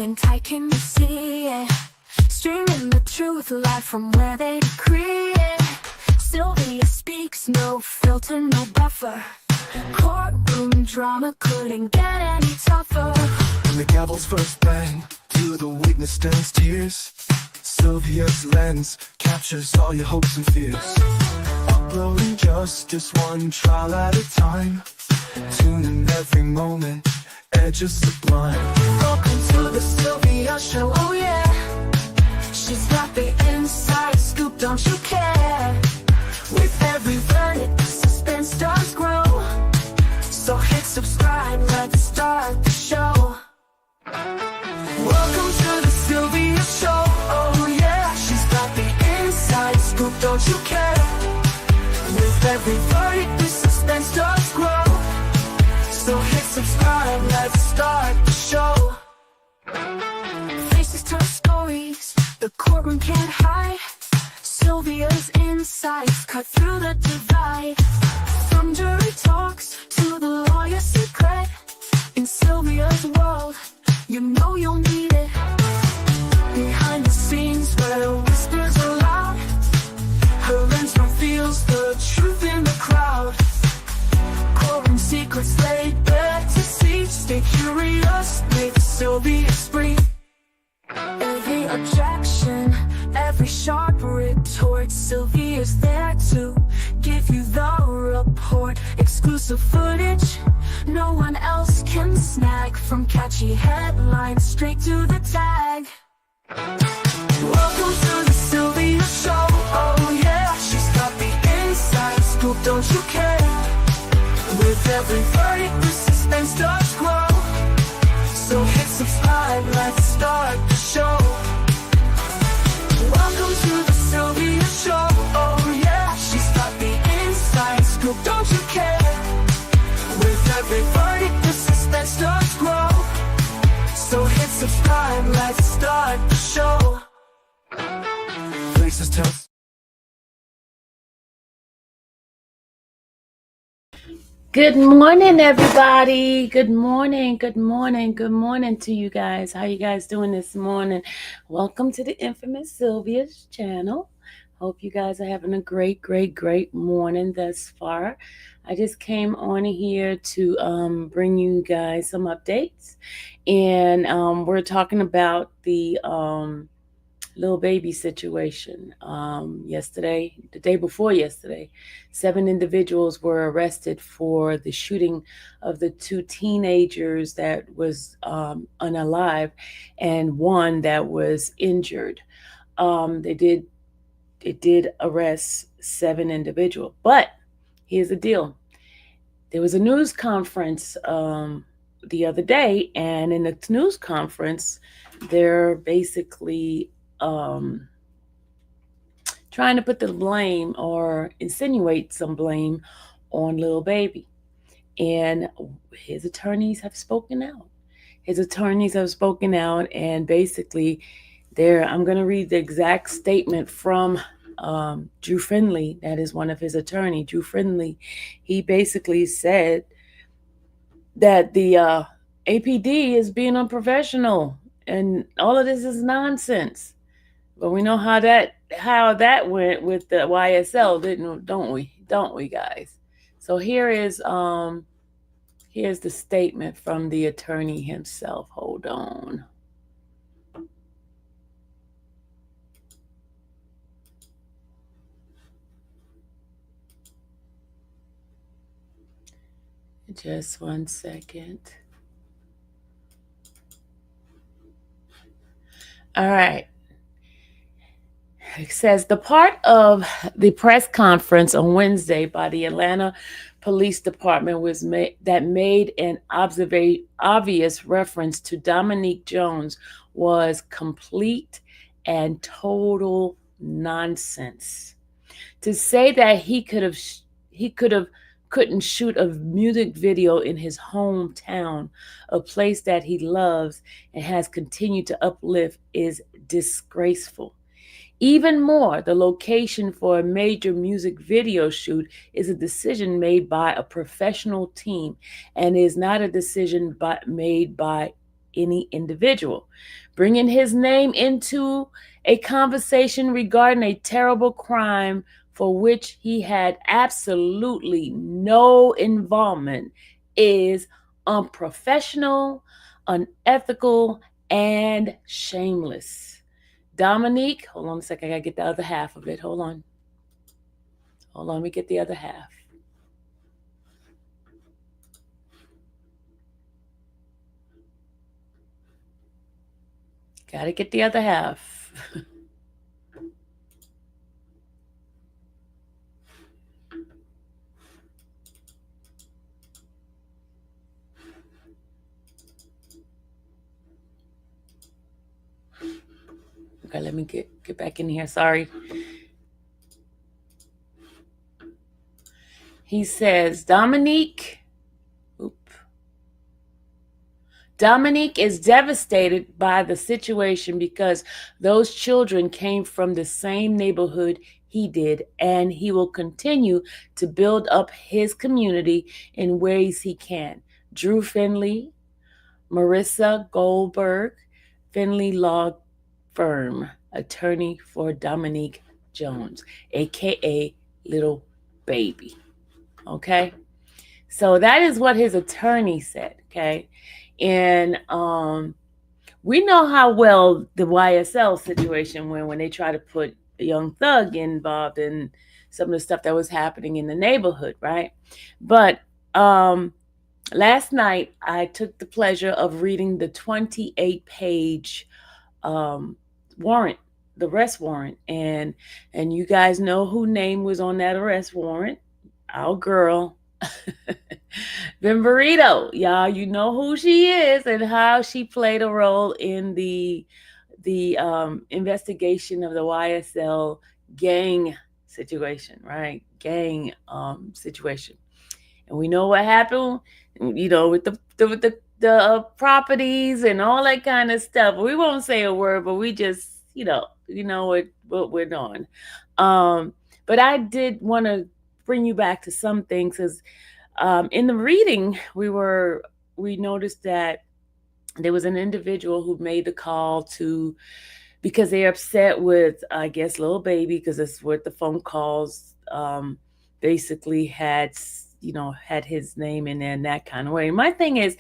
and tight, can you see it? Streaming the truth live from where they decree it. Sylvia speaks, no filter, no buffer. Courtroom drama couldn't get any tougher. When the gavel's first bang, to the witness stands tears. Sylvia's lens captures all your hopes and fears. Uploading justice one trial at a time. Tune in every moment, edges sublime. Welcome to the Sylvia Show, oh yeah. She's got the inside scoop, don't you care? With every verdict, the suspense does grow. So hit subscribe, let's start the show. Welcome to the Sylvia Show, oh yeah. She's got the inside scoop, don't you care? With every verdict, the suspense does grow. So hit subscribe, let's start the show. Faces tell stories, the courtroom can't hide. Sylvia's insights cut through the divide. From jury talks to the lawyer's secret. In Sylvia's world, you know you'll need it. Behind the scenes where whispers are loud, her lens reveals the truth in the crowd. Courtroom secrets laid bare to see. Stay curious with Sylvia Spree. Every objection, every sharp retort, Sylvia's there to give you the report. Exclusive footage no one else can snag. From catchy headlines straight to the tag. Welcome to the Sylvia Show, oh yeah. She's got the inside scoop, don't you care? With every verdict, the suspense does grow. So hit subscribe, let's start the show. Welcome to the Sylvia Show, oh yeah. She's got the inside scoop, don't you care? With every verdict, the suspense does grow. So hit subscribe, let's start the show. Faces tell. Good morning, everybody. Good morning, good morning, good morning to you guys. How you guys doing this morning? Welcome to the infamous Sylvia's channel. Hope you guys are having a great morning thus far. I just came on here to bring you guys some updates. And we're talking about the Lil Baby situation. Yesterday, the day before yesterday, 7 individuals were arrested for the shooting of the 2 teenagers that was unalive and 1 that was injured. It did arrest 7 individuals, but here's the deal. There was a news conference the other day, and in the news conference, they're basically trying to put the blame or insinuate some blame on Lil Baby. And his attorneys have spoken out. And basically I'm going to read the exact statement from Drew Friendly. That is one of his attorneys, Drew Friendly. He basically said that the APD is being unprofessional and all of this is nonsense. But we know how that went with the YSL, don't we, guys? So here's the statement from the attorney himself. Hold on. Just 1 second. All right. It says the part of the press conference on Wednesday by the Atlanta Police Department that made an obvious reference to Dominique Jones was complete and total nonsense. To say that he couldn't shoot a music video in his hometown, a place that he loves and has continued to uplift, is disgraceful. Even more, the location for a major music video shoot is a decision made by a professional team and is not a decision made by any individual. Bringing his name into a conversation regarding a terrible crime for which he had absolutely no involvement is unprofessional, unethical, and shameless. Dominique, hold on a second, I gotta get the other half of it. Hold on, let me get the other half. Gotta get the other half. Okay, let me get back in here. Sorry. He says, Dominique is devastated by the situation because those children came from the same neighborhood he did, and he will continue to build up his community in ways he can. Drew Finley, Marissa Goldberg, Finley Law Firm, attorney for Dominique Jones, aka Lil Baby. Okay? So that is what his attorney said, okay? And we know how well the YSL situation went when they tried to put a Young Thug involved in some of the stuff that was happening in the neighborhood, right? But last night I took the pleasure of reading the 28-page warrant, the arrest warrant, and you guys know who name was on that arrest warrant. Our girl, Vimberito. Y'all, you know who she is and how she played a role in the investigation of the YSL gang situation, right? Gang situation. And we know what happened, you know, with the properties and all that kind of stuff. We won't say a word, but we just, you know what we're doing. But I did want to bring you back to some things, because in the reading we noticed that there was an individual who made the call because they're upset with, I guess, Lil Baby, because that's what the phone calls basically had his name in there in that kind of way. My thing is,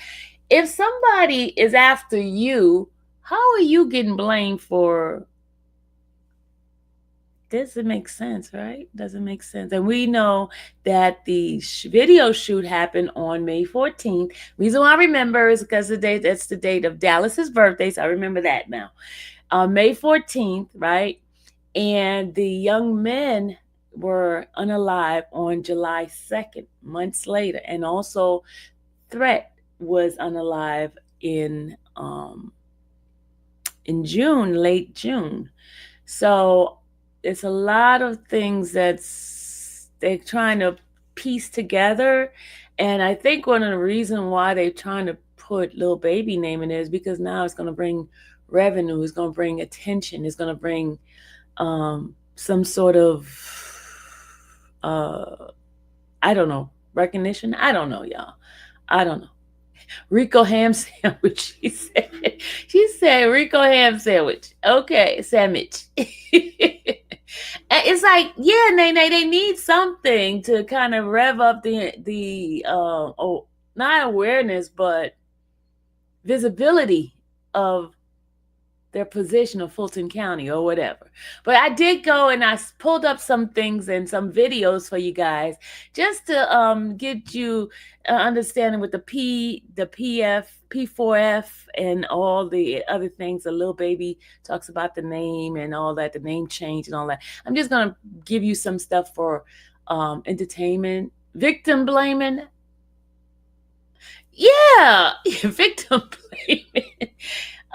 if somebody is after you, how are you getting blamed for? Doesn't make sense, right? Doesn't make sense. And we know that the video shoot happened on May 14th. Reason why I remember is because that's the date of Dallas's birthday, so I remember that now. May 14th, right? And the young men were unalive on July 2nd, months later. And also Threat was unalive in June, late June. So it's a lot of things they're trying to piece together. And I think one of the reasons why they're trying to put Lil Baby name in it is because now it's going to bring revenue, it's going to bring attention, it's going to bring some sort of I don't know, recognition. I don't know, y'all. I don't know. Rico ham sandwich. She said Rico ham sandwich. Okay, sandwich. It's like, yeah, they need something to kind of rev up the not awareness, but visibility of their position of Fulton County or whatever. But I did go and I pulled up some things and some videos for you guys, just to get you understanding with the PF, P4F, and all the other things. A Lil Baby talks about the name and all that, the name change and all that. I'm just going to give you some stuff for entertainment. Victim blaming. Yeah, victim blaming.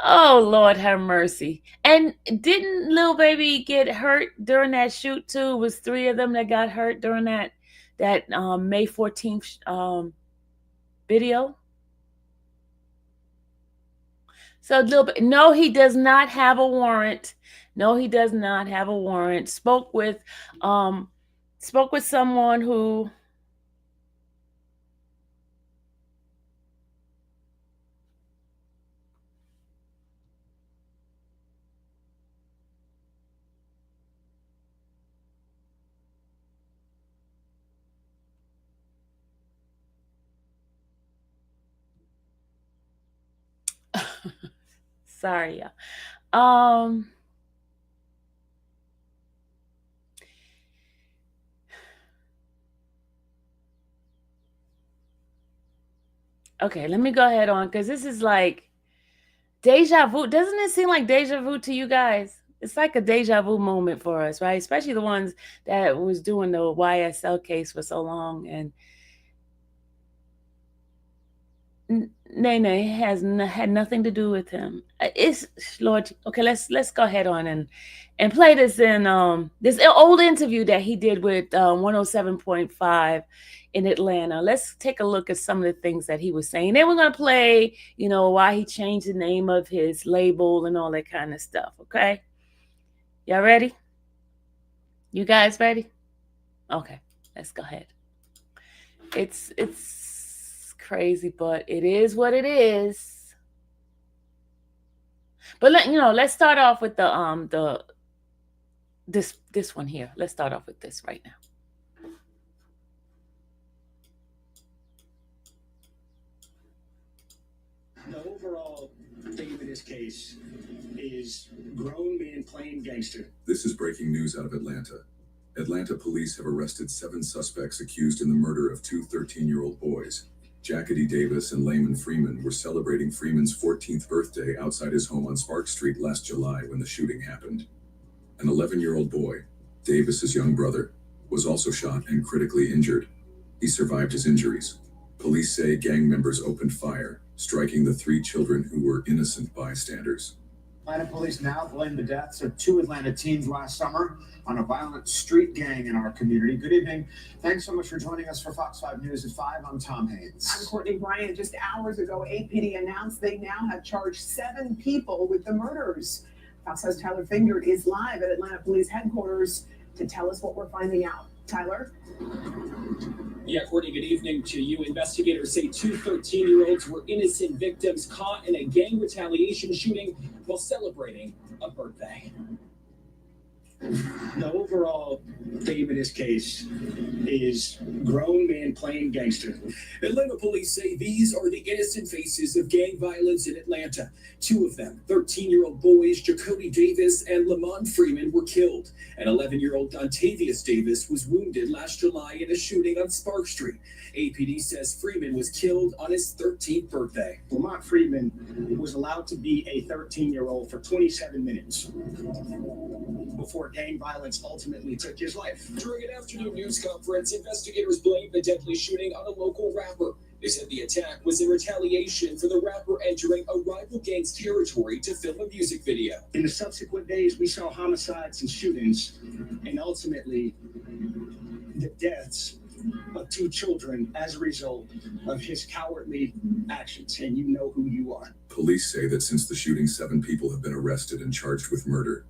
Oh, Lord have mercy. And didn't Lil Baby get hurt during that shoot too? It was 3 of them that got hurt during that May 14th video. So no, he does not have a warrant. No, he does not have a warrant. Spoke with someone who Sorry, y'all. Okay, let me go ahead on because this is like deja vu. Doesn't it seem like deja vu to you guys? It's like a deja vu moment for us, right? Especially the ones that was doing the YSL case for so long. And Nene had nothing to do with him. It's Lord. Okay, let's go ahead on and play this in this old interview that he did with 107.5 in Atlanta. Let's take a look at some of the things that he was saying. Then we're gonna play, why he changed the name of his label and all that kind of stuff. Okay, y'all ready? You guys ready? Okay, let's go ahead. It's crazy, but it is what it is. But let's start off with this one here. Let's start off with this right now. The overall theme of this case is grown men playing gangster. This is breaking news out of Atlanta. Atlanta police have arrested 7 suspects accused in the murder of 2 13-year-old boys. Jackety Davis and Layman Freeman were celebrating Freeman's 14th birthday outside his home on Spark Street last July when the shooting happened. An 11-year-old boy, Davis's young brother, was also shot and critically injured. He survived his injuries. Police say gang members opened fire, striking the 3 children who were innocent bystanders. Atlanta police now blame the deaths of 2 Atlanta teens last summer on a violent street gang in our community. Good evening. Thanks so much for joining us for Fox 5 News at 5. I'm Tom Haynes. I'm Courtney Bryant. Just hours ago, APD announced they now have charged 7 people with the murders. Fox 5's Tyler Fingert is live at Atlanta Police Headquarters to tell us what we're finding out. Tyler? Yeah, Courtney, good evening to you. Investigators say 2 13-year-olds were innocent victims caught in a gang retaliation shooting while celebrating a birthday. The overall theme of this case is grown men playing gangster. Atlanta police say these are the innocent faces of gang violence in Atlanta. 2 of them, 13-year-old boys Jacoby Davis and Lamont Freeman, were killed. And 11-year-old Dontavius Davis was wounded last July in a shooting on Spark Street. APD says Freeman was killed on his 13th birthday. Lamont Freeman was allowed to be a 13-year-old for 27 minutes before gang violence ultimately took his life. During an afternoon news conference, investigators blamed the deadly shooting on a local rapper. They said the attack was in retaliation for the rapper entering a rival gang's territory to film a music video. In the subsequent days, we saw homicides and shootings, and ultimately the deaths of 2 children as a result of his cowardly actions, and you know who you are. Police say that since the shooting, 7 people have been arrested and charged with murder.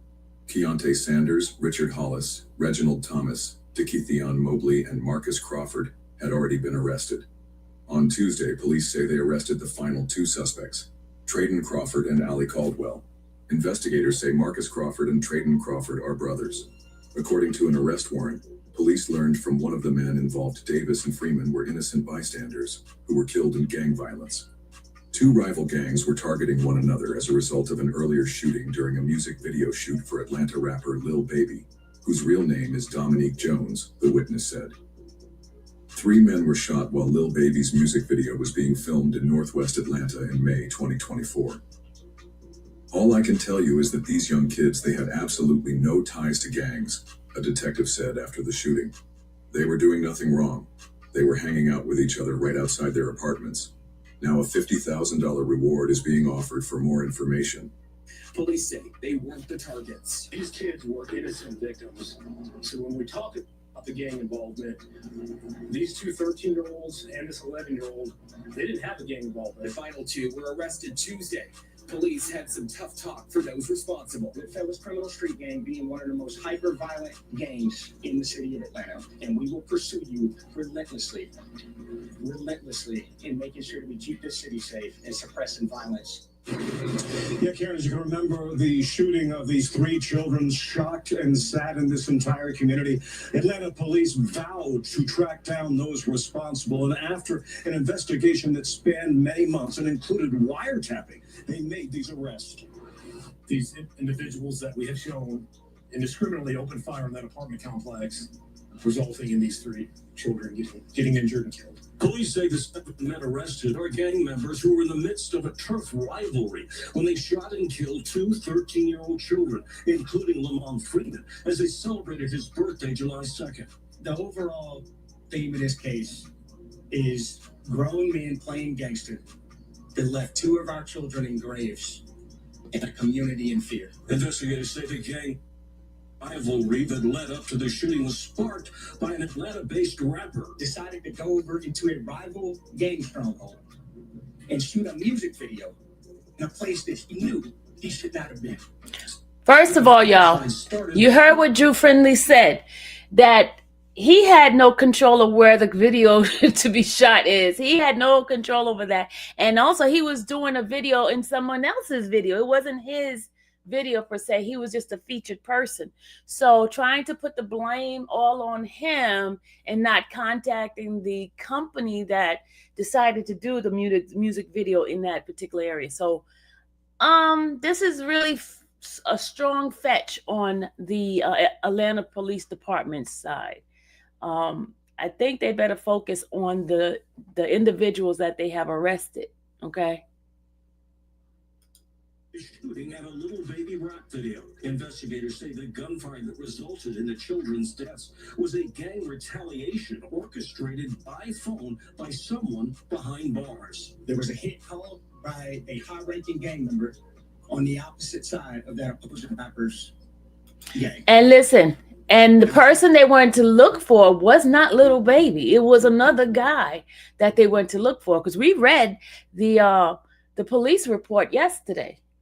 Keontae Sanders, Richard Hollis, Reginald Thomas, Dickiethion Mobley, and Marcus Crawford had already been arrested. On Tuesday, police say they arrested the final 2 suspects, Trayden Crawford and Allie Caldwell. Investigators say Marcus Crawford and Trayden Crawford are brothers. According to an arrest warrant, police learned from one of the men involved Davis and Freeman were innocent bystanders who were killed in gang violence. 2 rival gangs were targeting one another as a result of an earlier shooting during a music video shoot for Atlanta rapper Lil Baby, whose real name is Dominique Jones, the witness said. 3 men were shot while Lil Baby's music video was being filmed in Northwest Atlanta in May 2024. All I can tell you is that these young kids, they had absolutely no ties to gangs, a detective said after the shooting. They were doing nothing wrong. They were hanging out with each other right outside their apartments. Now a $50,000 reward is being offered for more information. Police say they weren't the targets. These kids were innocent victims. So when we talk about the gang involvement, these 2 13-year-olds and this 11-year-old, they didn't have a gang involvement. The final 2 were arrested Tuesday. Police had some tough talk for those responsible. The Goodfellas Criminal Street Gang being one of the most hyper-violent gangs in the city of Atlanta. And we will pursue you relentlessly in making sure that we keep this city safe and suppressing violence. Yeah, Karen, as you can remember, the shooting of these 3 children shocked and saddened this entire community. Atlanta police vowed to track down those responsible, and after an investigation that spanned many months and included wiretapping, they made these arrests. These individuals that we have shown indiscriminately opened fire on that apartment complex, resulting in these 3 children getting injured and killed. Police say the 7 men arrested are gang members who were in the midst of a turf rivalry when they shot and killed 2 13-year-old children, including Lamont Freeman, as they celebrated his birthday July 2nd. The overall theme of this case is grown men playing gangster that left 2 of our children in graves and a community in fear. Investigators say the gang rivalry that led up to the shooting was sparked by an Atlanta-based rapper. Decided to go over into a rival gang stronghold and shoot a music video in a place that he knew he should not have been. First of all, y'all, you heard what Drew Friendly said, that he had no control of where the video to be shot is. He had no control over that. And also he was doing a video in someone else's video. It wasn't his video per se. He was just a featured person. So trying to put the blame all on him and not contacting the company that decided to do the music video in that particular area. So this is really a strong fetch on the Atlanta Police Department's side. I think they better focus on the individuals that they have arrested. Okay. Shooting at a Lil Baby rap video. Investigators say the gunfire that resulted in the children's deaths was a gang retaliation orchestrated by phone by someone behind bars. There was a hit call by a high-ranking gang member on the opposite side of that opposing rapper's gang. And listen, and the person they went to look for was not Lil Baby. It was another guy that they went to look for, because we read the police report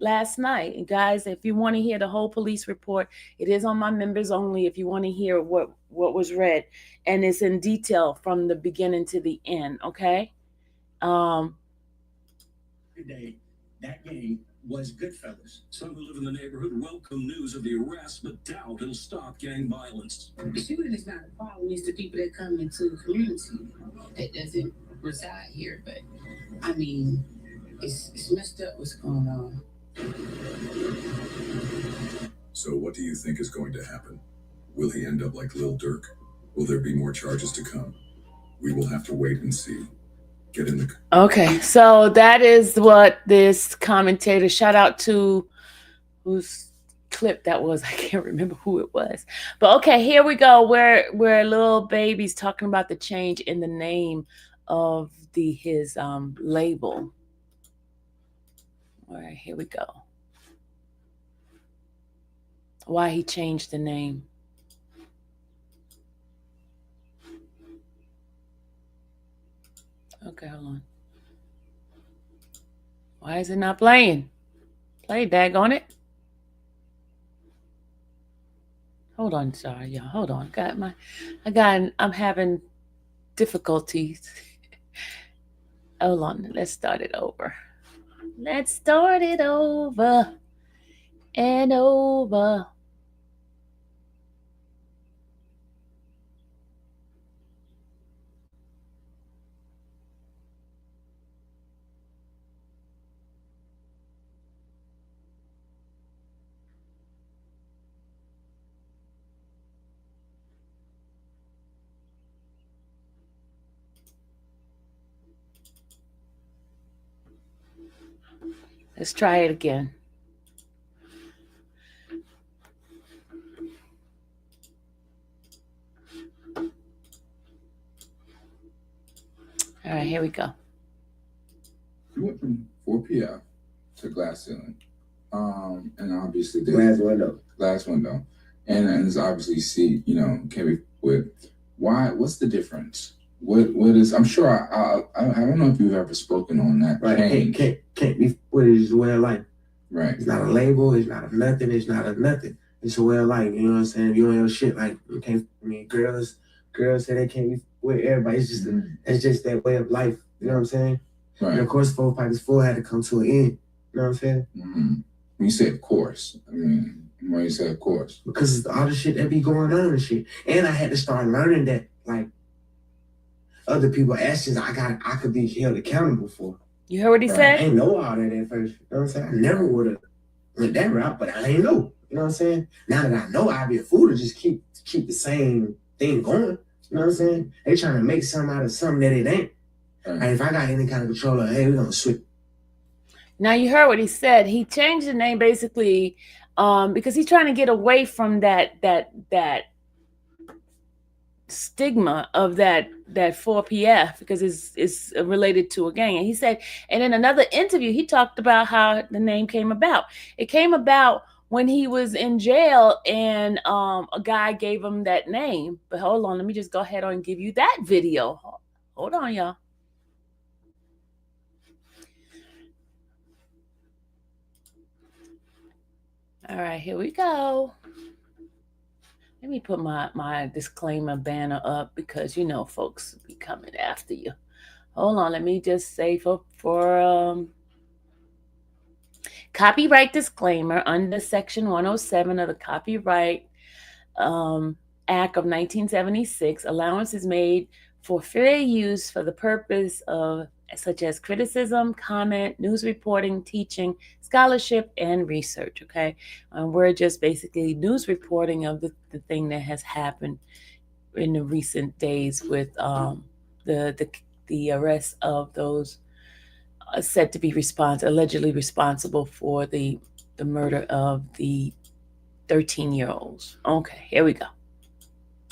last night. And guys, if you want to hear the whole police report, it is on my members only. If you want to hear what was read, and it's in detail from the beginning to the end. Okay. Today, that gang was Goodfellas. Some who live in the neighborhood welcome news of the arrest, but doubt it'll stop gang violence. The shooting is not a problem. It's the people that come into the community that doesn't reside here. But I mean, it's messed up what's going on. So what do you think is going to happen? Will he end up like Lil Durk? Will there be more charges to come? We will have to wait and see. Get in the... Okay, so that is what this commentator, shout out to whose clip that was. I can't remember who it was. But okay, here we go, where Lil Baby's talking about the change in the name of his label. All right, here we go. Why he changed the name. Okay, hold on. Why is it not playing? Play, daggone it. Hold on, sorry, y'all. Hold on. I'm having difficulties. Hold on. Let's start it over. Let's start it over and over. Let's try it again. All right, here we go. We went from 4 p.m. to glass ceiling. And obviously glass window. And it's obviously see, can be with what's the difference? What is, I'm sure I don't know if you've ever spoken on that. Right. Can't be what is a way of life. Right. It's not a label, it's not a nothing, it's not a nothing. It's a way of life, you know what I'm saying? You don't have shit like you can't, girls say they can't be with everybody. It's just that way of life, you know what I'm saying? Right. And of course 4 Pipers 4 had to come to an end. You know what I'm saying? Mm-hmm. When you say of course, when you say of course. Because all the shit that be going on and shit. And I had to start learning that like other people's actions I could be held accountable for. You heard what he said? I ain't know all that at first. You know what I'm saying? I never would have went that route, but I ain't know. You know what I'm saying? Now that I know, I'd be a fool to just keep the same thing going. You know what I'm saying? They trying to make something out of something that it ain't. And if I got any kind of control, hey, we're gonna switch. Now you heard what he said. He changed the name basically because he's trying to get away from that stigma of that 4PF because it's related to a gang. And he said, and in another interview, he talked about how the name came about. It came about when he was in jail and a guy gave him that name. But hold on, let me just go ahead and give you that video. Hold on, y'all. All right, here we go. Let me put my disclaimer banner up because you know folks be coming after you. Hold on, let me just say for copyright disclaimer under Section 107 of the Copyright Act of 1976, allowance is made for fair use for the purpose of such as criticism, comment, news reporting, teaching, scholarship, and research. Okay, we're just basically news reporting of the thing that has happened in the recent days with the arrest of those said to be allegedly responsible for the murder of the 13-year-olds. Okay, here we go.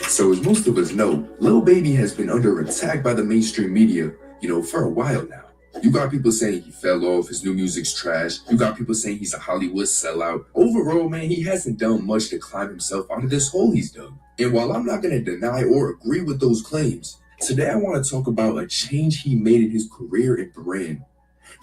So as most of us know, Lil Baby has been under attack by the mainstream media, for a while now. You got people saying he fell off, his new music's trash. You got people saying he's a Hollywood sellout. Overall, man, he hasn't done much to climb himself out of this hole he's dug. And while I'm not going to deny or agree with those claims, today I want to talk about a change he made in his career and brand.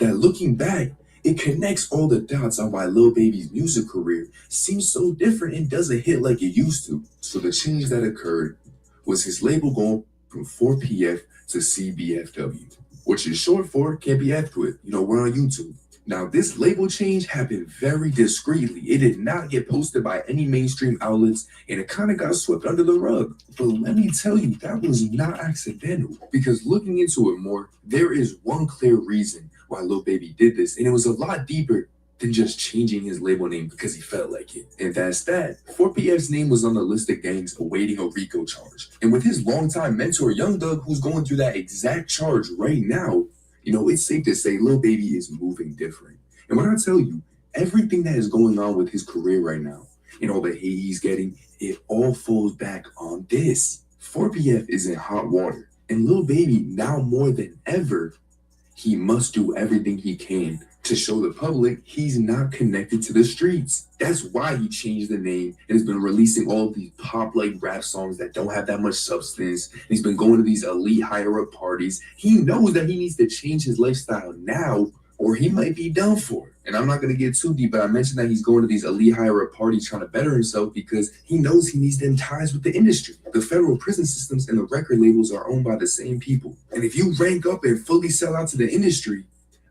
That looking back, it connects all the dots on why Lil Baby's music career seems so different and doesn't hit like it used to. So the change that occurred was his label going from 4PF to CBFW, which is short for Can't Be Effed With. We're on YouTube. Now, this label change happened very discreetly. It did not get posted by any mainstream outlets, and it kind of got swept under the rug. But let me tell you, that was not accidental, because looking into it more, there is one clear reason why Lil Baby did this, and it was a lot deeper than just changing his label name because he felt like it. And that's that. 4PF's name was on the list of gangs awaiting a RICO charge. And with his longtime mentor, Young Thug, who's going through that exact charge right now, it's safe to say Lil Baby is moving different. And when I tell you, everything that is going on with his career right now, and all the hate he's getting, it all falls back on this. 4PF is in hot water. And Lil Baby, now more than ever, he must do everything he can to show the public he's not connected to the streets. That's why he changed the name and has been releasing all of these pop-like rap songs that don't have that much substance. He's been going to these elite higher-up parties. He knows that he needs to change his lifestyle now or he might be done for. And I'm not going to get too deep, but I mentioned that he's going to these elite higher-up parties trying to better himself because he knows he needs them ties with the industry. The federal prison systems and the record labels are owned by the same people. And if you rank up and fully sell out to the industry,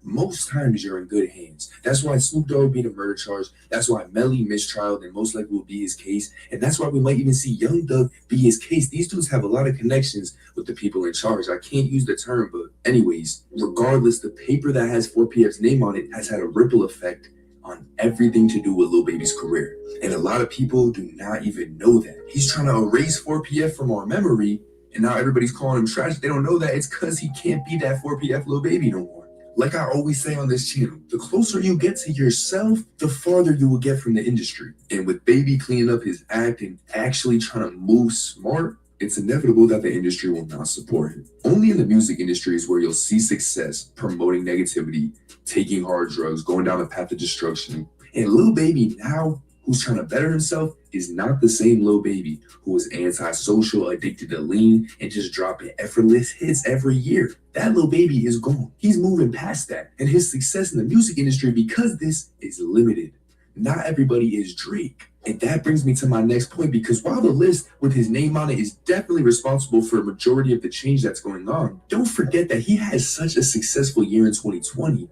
most times you're in good hands. That's why Snoop Dogg beat a murder charge. That's why Melly mistrialed and most likely will be his case. And that's why we might even see Young Thug be his case. These dudes have a lot of connections with the people in charge. I can't use the term, but anyways, regardless, the paper that has 4PF's name on it has had a ripple effect on everything to do with Lil Baby's career. And a lot of people do not even know that. He's trying to erase 4PF from our memory, and now everybody's calling him trash. They don't know that it's because he can't be that 4PF Lil Baby no more. Like I always say on this channel, the closer you get to yourself, the farther you will get from the industry. And with Baby cleaning up his act and actually trying to move smart, it's inevitable that the industry will not support him. Only in the music industry is where you'll see success promoting negativity, taking hard drugs, going down a path of destruction. And Lil Baby now, who's trying to better himself, is not the same Lil Baby who was antisocial, addicted to lean, and just dropping effortless hits every year. That Lil Baby is gone. He's moving past that. And his success in the music industry, because this is limited. Not everybody is Drake. And that brings me to my next point, because while the list with his name on it is definitely responsible for a majority of the change that's going on, don't forget that he had such a successful year in 2020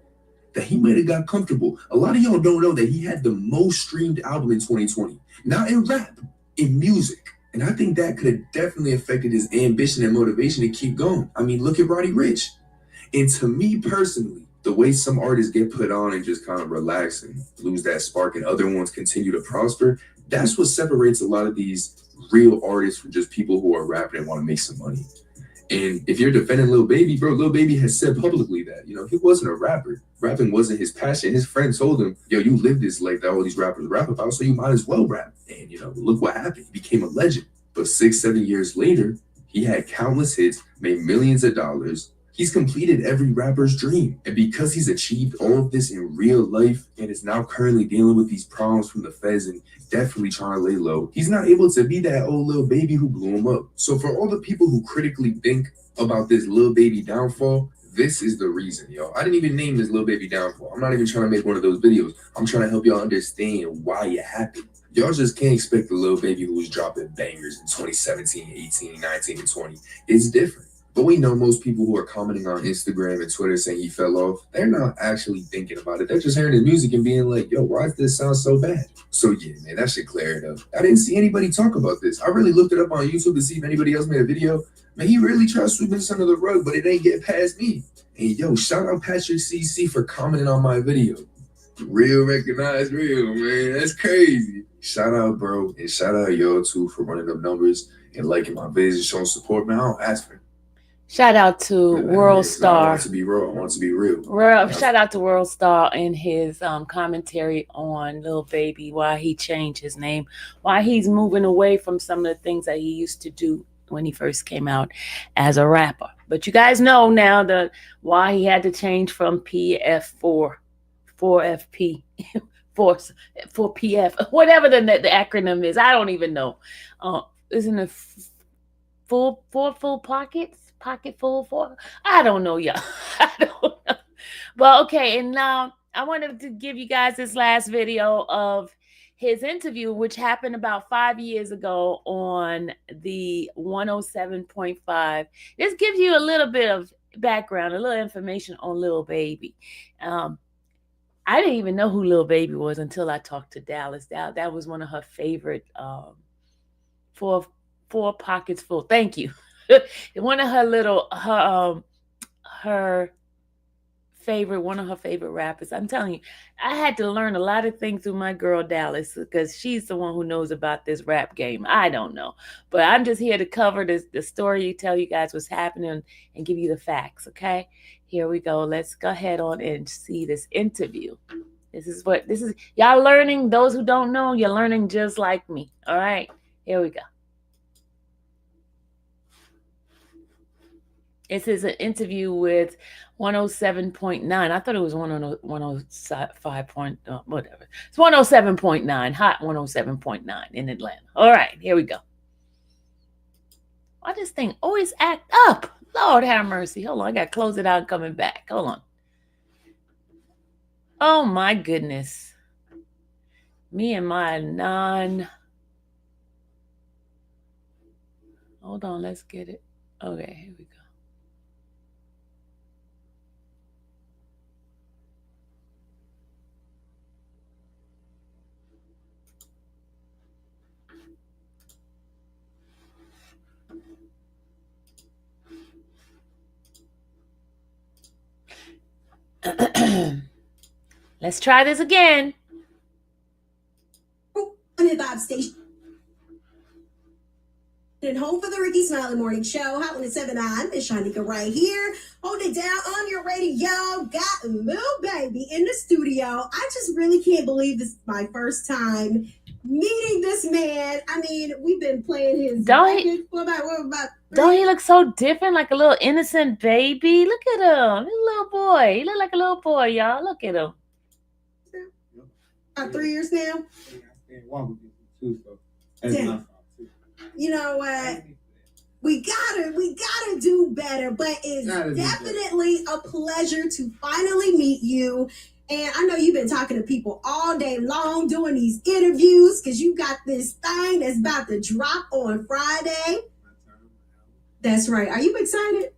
that he might have got comfortable. A lot of y'all don't know that he had the most streamed album in 2020. Not in rap, in music. And I think that could have definitely affected his ambition and motivation to keep going. I mean, look at Roddy Ricch. And to me personally, The way some artists get put on and just kind of relax and lose that spark, and other ones continue to prosper, that's what separates a lot of these real artists from just people who are rapping and want to make some money. And if you're defending Lil Baby, bro, Lil Baby has said publicly that, you know, he wasn't a rapper. Rapping wasn't his passion. His friend told him, yo, you live this life that all these rappers rap about, so you might as well rap. And, you know, look what happened. He became a legend. But 6-7 years later, he had countless hits, made millions of dollars. He's completed every rapper's dream. And because he's achieved all of this in real life and is now currently dealing with these problems from the feds and definitely trying to lay low, he's not able to be that old Lil Baby who blew him up. So for all the people who critically think about this Lil Baby downfall, this is the reason, yo. I didn't even name this Lil Baby downfall. I'm not even trying to make one of those videos. I'm trying to help y'all understand why it happened. Y'all just can't expect the Lil Baby who was dropping bangers in 2017, 18, 19, and 20. It's different. But we know most people who are commenting on Instagram and Twitter saying he fell off, they're not actually thinking about it. They're just hearing his music and being like, yo, why does this sound so bad? So yeah, man, that should clear it up. I didn't see anybody talk about this. I really looked it up on YouTube to see if anybody else made a video. Man, he really tried to sweep this under the rug, but it ain't get past me. And yo, shout out Patrick CC for commenting on my video. Real recognize real, man. That's crazy. Shout out, bro. And shout out y'all too for running up numbers and liking my videos and showing support, man. I don't ask for it. Shout out to World Star. I want it to be real. I want it to be real. Shout out to World Star in his commentary on Lil Baby, why he changed his name, why he's moving away from some of the things that he used to do when he first came out as a rapper. But you guys know now why he had to change from PF4, 4FP, 4PF, whatever the acronym is. I don't even know. Isn't it full pockets? Pocket full for? I don't know, y'all. I don't know. But okay, and now I wanted to give you guys this last video of his interview, which happened about 5 years ago on the 107.5. This gives you a little bit of background, a little information on Lil Baby. I didn't even know who Lil Baby was until I talked to Dallas. That was one of her favorite four pockets full. Thank you. One of her favorite rappers. I'm telling you, I had to learn a lot of things through my girl Dallas because she's the one who knows about this rap game. I don't know, but I'm just here to cover the story, tell you guys what's happening, and give you the facts. Okay, here we go. Let's go ahead on and see this interview. This is y'all learning. Those who don't know, you're learning just like me. All right, here we go. This is an interview with 107.9. I thought it was 105 point, whatever. It's 107.9, hot 107.9 in Atlanta. All right, here we go. Why this thing always act up? Lord have mercy. Hold on, I got to close it out and coming back. Hold on. Oh my goodness. Me and my Hold on, let's get it. Okay, here we go. Let's try this again. Bob Station. And home for the Ricky Smiley Morning Show. Hot 107.9. Miss Shanika right here. Hold it down on your radio. Got Lil Baby in the studio. I just really can't believe this is my first time meeting this man. I mean, we've been playing his Don't he look so different, like a little innocent baby? Look at him. He's a little boy. He look like a little boy, y'all. Look at him. About 3 years now. You know what? We gotta do better, but it's definitely a pleasure to finally meet you. And I know you've been talking to people all day long doing these interviews because you got this thing that's about to drop on Friday. That's right. Are you excited?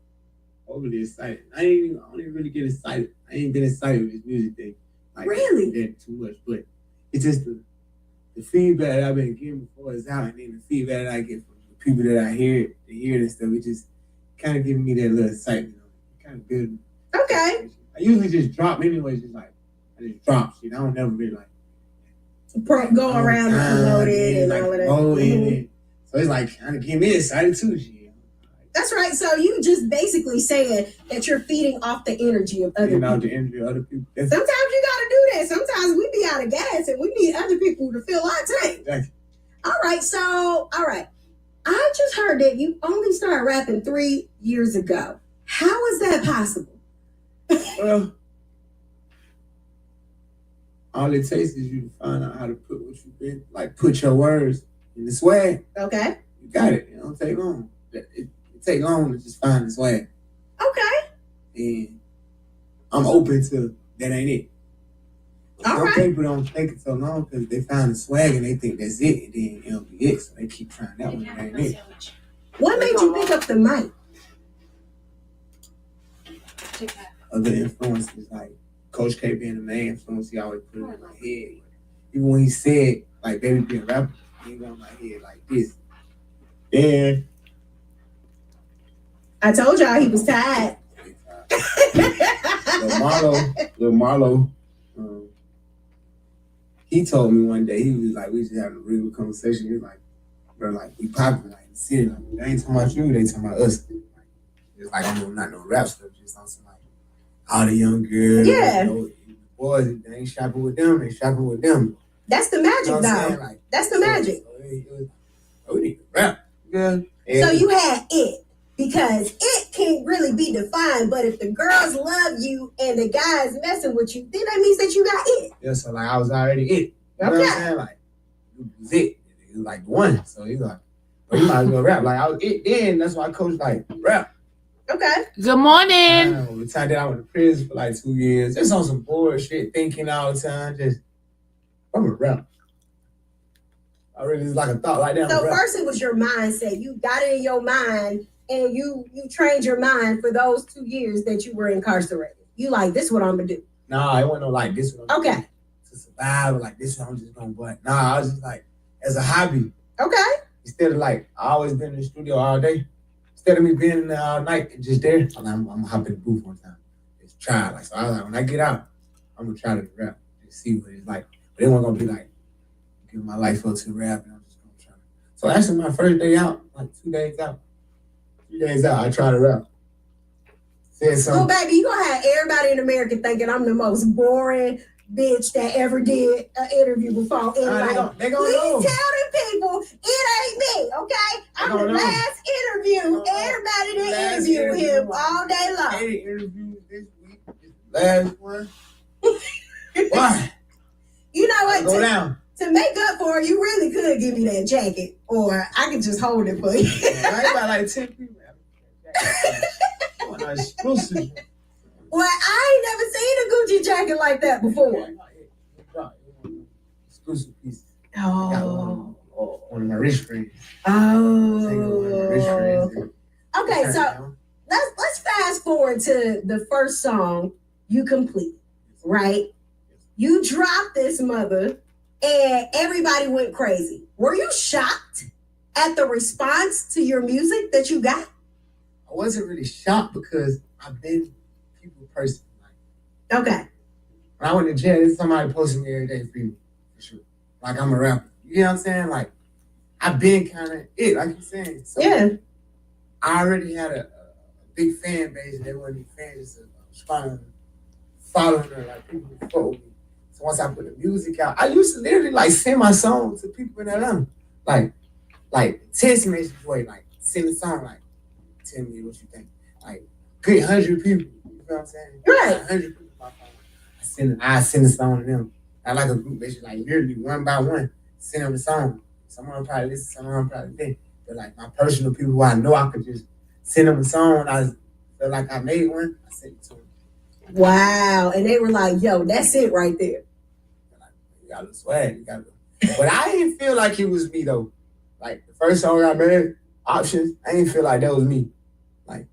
Overly excited. I don't even really get excited. I ain't been excited with this music thing. Like, really? Too much, but it's just the feedback that I've been getting before it's out, and then the feedback that I get from the people that I hear and stuff. It just kind of giving me that little excitement. Kind of good. Okay. I usually just drop anyways. Just like I just drop shit. I don't never be like go around and promote it and like all of that. It. So it's like kind of get me excited too. Shit. That's right. So you just basically saying that you're feeding off the energy of other people. The energy of other people. Sometimes you gotta do that. Sometimes we be out of gas and we need other people to fill our tank. Exactly. All right. I just heard that you only started rapping 3 years ago. How is that possible? Well, all it takes is you to find out how to put what you've been, like put your words in the swag. Okay. You got it. It don't take long. It take long to just find the swag. Okay. And I'm open to that ain't it. Some people don't take it so long because they find the swag and they think that's it, and then it'll be it. So they keep trying that one. That ain't it. What made you pick up the mic? Other influences like Coach K being the main influence, he always put it in my head. Even when he said like Baby being a rapper, he got in my head like this. Then I told y'all he was tired. Lil Marlo, he told me one day, he was like, we just having a real conversation. He was like, bro, like, we popping, like, in the city. Like, they ain't talking about you, they talking about us. It's like, I'm not no rap stuff, just on some, like, all the young girls. Yeah. You know, the boys, they ain't shopping with them, they shopping with them. That's the magic, you know though. Like, that's the magic. We need to rap. Yeah. So you had it. Because it can't really be defined, but if the girls love you and the guys messing with you, then that means that you got it. Yeah, so like I was already it. You know what I'm saying? Like, it was it. It was like the one. So he's like, well, you might as well rap. Like I was it then. That's why Coach like rap. Okay. Good morning. The time that I went to prison for like 2 years, just on some bullshit, thinking all the time. Just I'm a rap. I really just like a thought like that. So first it was your mindset. You got it in your mind. And you trained your mind for those 2 years that you were incarcerated. You like, this is what I'm gonna do. Nah, it wasn't no like this one. Okay. To survive, like this one I'm just gonna but nah, I was just like as a hobby. Okay. Instead of like I always been in the studio all day. Instead of me being in there all night and just there, I'm gonna hop in the booth one time. Just try. Like so I was like, when I get out, I'm gonna try to rap and see what it's like. But it wasn't gonna be like giving my life up to rap and I'm just gonna try. So actually my first day out, like 2 days out. 3 days out, I try to rap. Lil Baby, you gonna have everybody in America thinking I'm the most boring bitch that ever did an interview before in life. They gonna Please know. tell them people it ain't me, okay? I'm the last interview. Everybody that interviewed him all day long. 80 interviews this week. Last one. Why? You know what? Go down. To make up for it, you really could give me that jacket, or I could just hold it for you. I got like 10 people. Exclusive. Well, I ain't never seen a Gucci jacket like that before. Exclusive piece. Oh. One of my rich friends. Oh. Okay, so let's fast forward to the first song you completed, right? You dropped this mother and everybody went crazy. Were you shocked at the response to your music that you got? I wasn't really shocked because I've been a people person. Okay. When I went to jail, there's somebody posting me every day for sure. Like I'm a rapper. You know what I'm saying? Like I've been kind of it, like you're saying. So yeah. I already had a big fan base. They weren't fans, just following her, like people who follow me. So once I put the music out, I used to literally like send my song to people in Atlanta, like text message way, like send a song, like tell me what you think, like good 100 people. You know what I'm saying? Right. 100 people. I send a song to them. I like a group basically, like literally one by one, send them a song. Someone probably listen, someone probably didn't. But like my personal people who I know I could just send them a song. I feel like I made one. I sent it to them. Wow. And they were like, yo, that's it right there. Like, you got a swag. You got a... But I didn't feel like it was me though. Like the first song I made, Options, I didn't feel like that was me. Like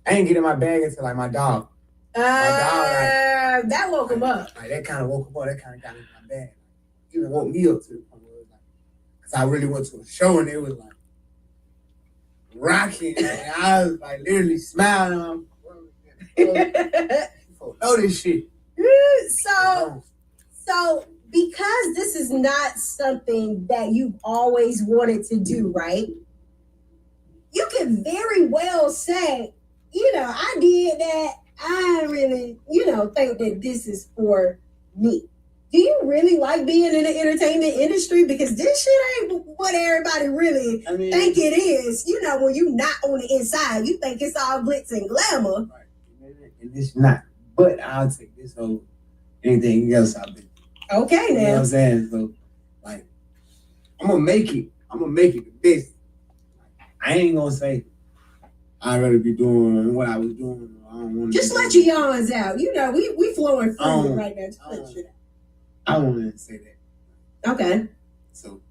I didn't get in my bag until like my dog. That woke him up. Like that kind of woke him up. That kind of got me in my bag. Even woke me up to the point where it was like, because I really went to a show and it was like rocking. And I was like literally smiling. Before Oh, know this shit. So because this is not something that you've always wanted to do, right? You can very well say, I did that. I really, think that this is for me. Do you really like being in the entertainment industry? Because this shit ain't what everybody really think it is. When you not on the inside, you think it's all glitz and glamour. Right. And it's not. But I'll take this over anything else I've been. Okay, now. You know what I'm saying? So, like, I'm gonna make it the best. I ain't gonna say I'd rather be doing what I was doing. I don't want to just let your yawns out. We flowing freely right now. Just let shit out. I don't want to say that. Okay. So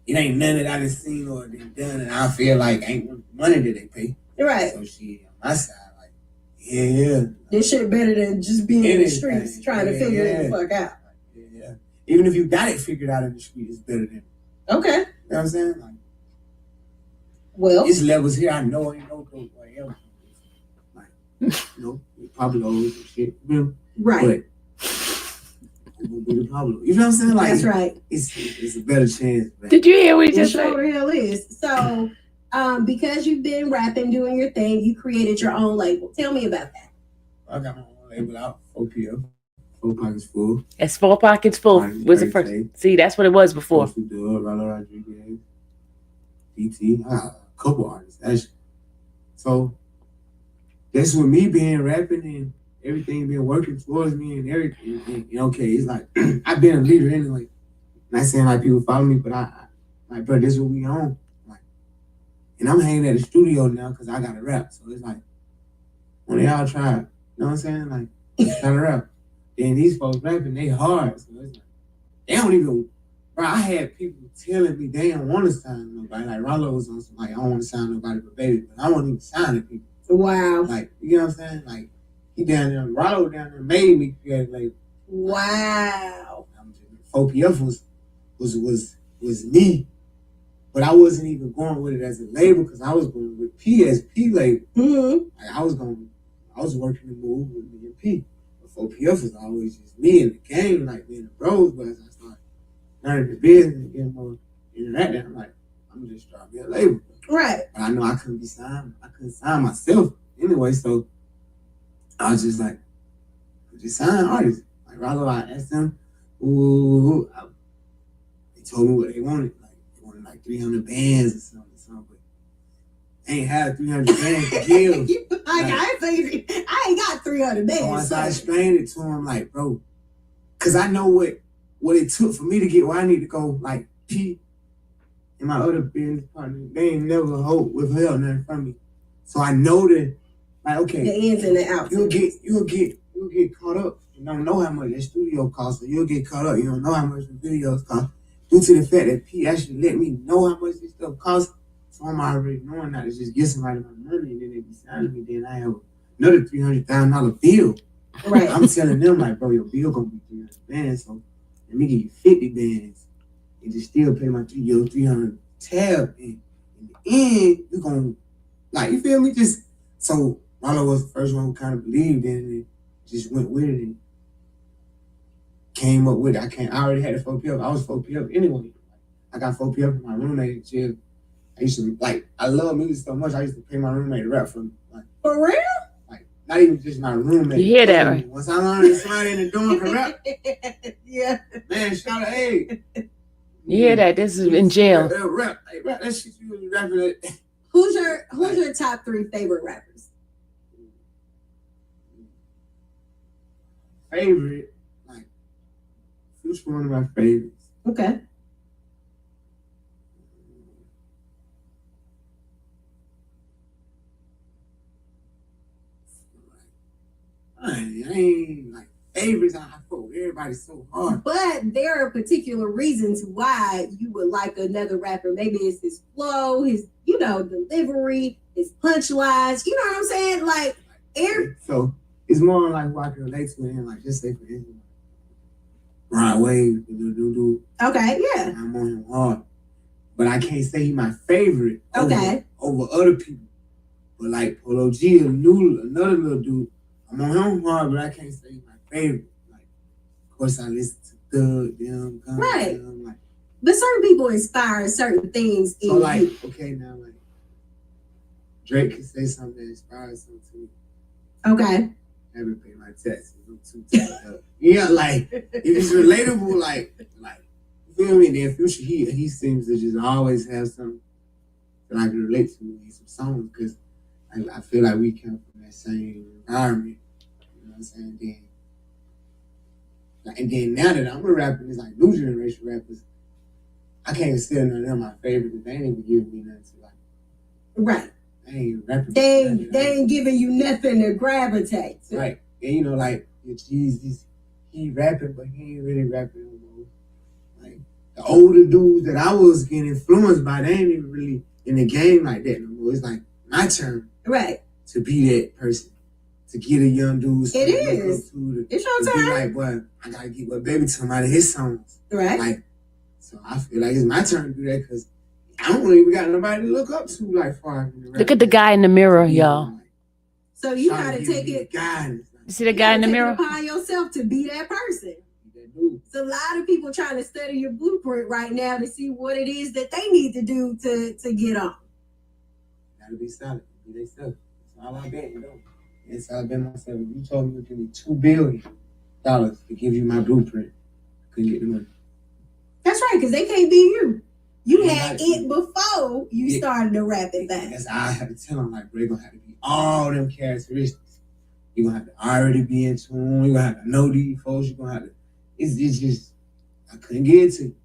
it ain't none that I done seen or been done, and I feel like ain't worth the money that they pay. Right. So shit, on my side, like, yeah. This shit better than just being in the streets trying to figure it the fuck out. Yeah. Even if you got it figured out in the street, it's better than. Okay. You know what I'm saying? Like, well, this levels here, I know ain't no go wherever. Like, probably always and shit. Right. But be the Pablo. You know what I'm saying? Like, that's right. It's a better chance. Man. Did you hear what he just said? It sure the hell is. So, because you've been rapping, doing your thing, you created your own label. Tell me about that. I got my own label out. 4 p.m. 4 Pockets Full. It's 4 Pockets Full. Was the first? See, that's what it was before. Rollo Rodriguez, DT, a couple artists actually. So that's with me being rapping and everything been working towards me and everything. And okay, it's like I've been a leader anyway. Not saying like people follow me, but I like, bro, this is what we on. Like, and I'm hanging at the studio now because I got to rap. So it's like, when y'all try, you know what I'm saying? Like, trying to rap. Then these folks rapping, they hard. So it's like, they don't even, bro, I had people telling me they don't want to sign nobody. Like, Rollo was on some, like, I don't want to sign nobody but Baby, but I won't even sign people. Wow. Like, you know what I'm saying? Like, he down there, Rollo down there made me create a label. Wow. 4PF was me, but I wasn't even going with it as a label because I was going with P as P label. Mm-hmm. Like, I was working the move with me and P. But 4PF was always just me in the game, like being the bros. But as I started learning the business and getting more interactive, I'm like, I'm gonna just try to be a label. Right. But I know I couldn't be signed. I couldn't sign myself anyway, so I was just like, just sign artists. Like Rollo, I asked them, they told me what they wanted. Like they wanted like 300 bands or something. But I ain't had 300 bands to give. I ain't got 300 bands. So once I explained it to him, like, bro, because I know what it took for me to get where I need to go. Like P and my other business partner, they ain't never withheld nothing from me. So I know that, like, okay, the ins and the outs. You'll get caught up. You don't know how much that studio costs, so you'll get caught up. You don't know how much the videos cost. Due to the fact that P actually let me know how much this stuff costs, so I'm already knowing that to just get somebody my money and then they be signing me. Then I have another $300,000 bill. Right. I'm telling them like, bro, your bill gonna be 300 bands, so let me give you 50 bands and just still pay my 300 tab. And in the end, you gonna like, you feel me? Just so Rollo was the first one who kind of believed in it and just went with it and came up with it. I already had the 4PF. I was 4PF anyway. I got 4PF from my roommate in jail. I used to, like, I love music so much, I used to pay my roommate to rap for me. Like, for real? Like, not even just my roommate. You hear that, right? Once I learned that somebody in the dorm can rap, yeah. Man, shout out, hey. You hear that? This is in jail. Rap, that shit you was rapping it. Who's your top 3 favorite rappers? Favorite? Like, Future one of my favorites. Okay. I ain't like favorites. I fuck with everybody so hard. But there are particular reasons why you would like another rapper. Maybe it's his flow, his, delivery, his punchlines. You know what I'm saying? Like, so it's more like who I can relate to him. Like, just say for instance, Rod Wave, do. Okay, yeah. I'm on him hard, but I can't say he's my favorite. Over other people. But like Polo G, another little dude, I'm on him hard, but I can't say he's my favorite. Like, of course, I listen to Thug, them, Gunna, Right. them, like. But certain people inspire certain things in So like, you. okay, now like Drake can say something that inspires something to me. Okay. Never pay my taxes. I'm too tied up. Yeah, like if it's relatable, like you feel me? Then Future, he seems to just always have something that I can relate to in some songs because I feel like we come from that same environment. You know what I'm saying? And then now that I'm a rapper, it's like new generation rappers. I can't consider none of them my favorite because they ain't even giving me nothing to like. Right. They ain't rapping. They ain't giving you nothing to gravitate to. Right. And you know, like Jesus, he rapping, but he ain't really rapping no more. Like the older dudes that I was getting influenced by, they ain't even really in the game like that no more. It's like my turn, right, to be that person, to get a young dude. It is. It's your turn. Be like, boy, I gotta get what Baby talking about in his songs. Right. Like, so I feel like it's my turn to do that because I don't even got nobody to look up to like far. Look at the guy in the mirror, y'all. So you gotta take it. You see the guy in the mirror? Take it upon yourself to be that person. It's a lot of people trying to study your blueprint right now to see what it is that they need to do to get on. Gotta be solid. Be they stuff. That's all I've been, you know. That's all I've been myself. If you told me to give me $2 billion to give you my blueprint, I couldn't get the money. That's right, because they can't be you. You had it before you started the rapping thing. That's I have to tell them, like, bro, you're gonna have to be all them characteristics. You're gonna have to already be in tune. You're gonna have to know these folks. You're gonna have to. It's just, I couldn't get it to you.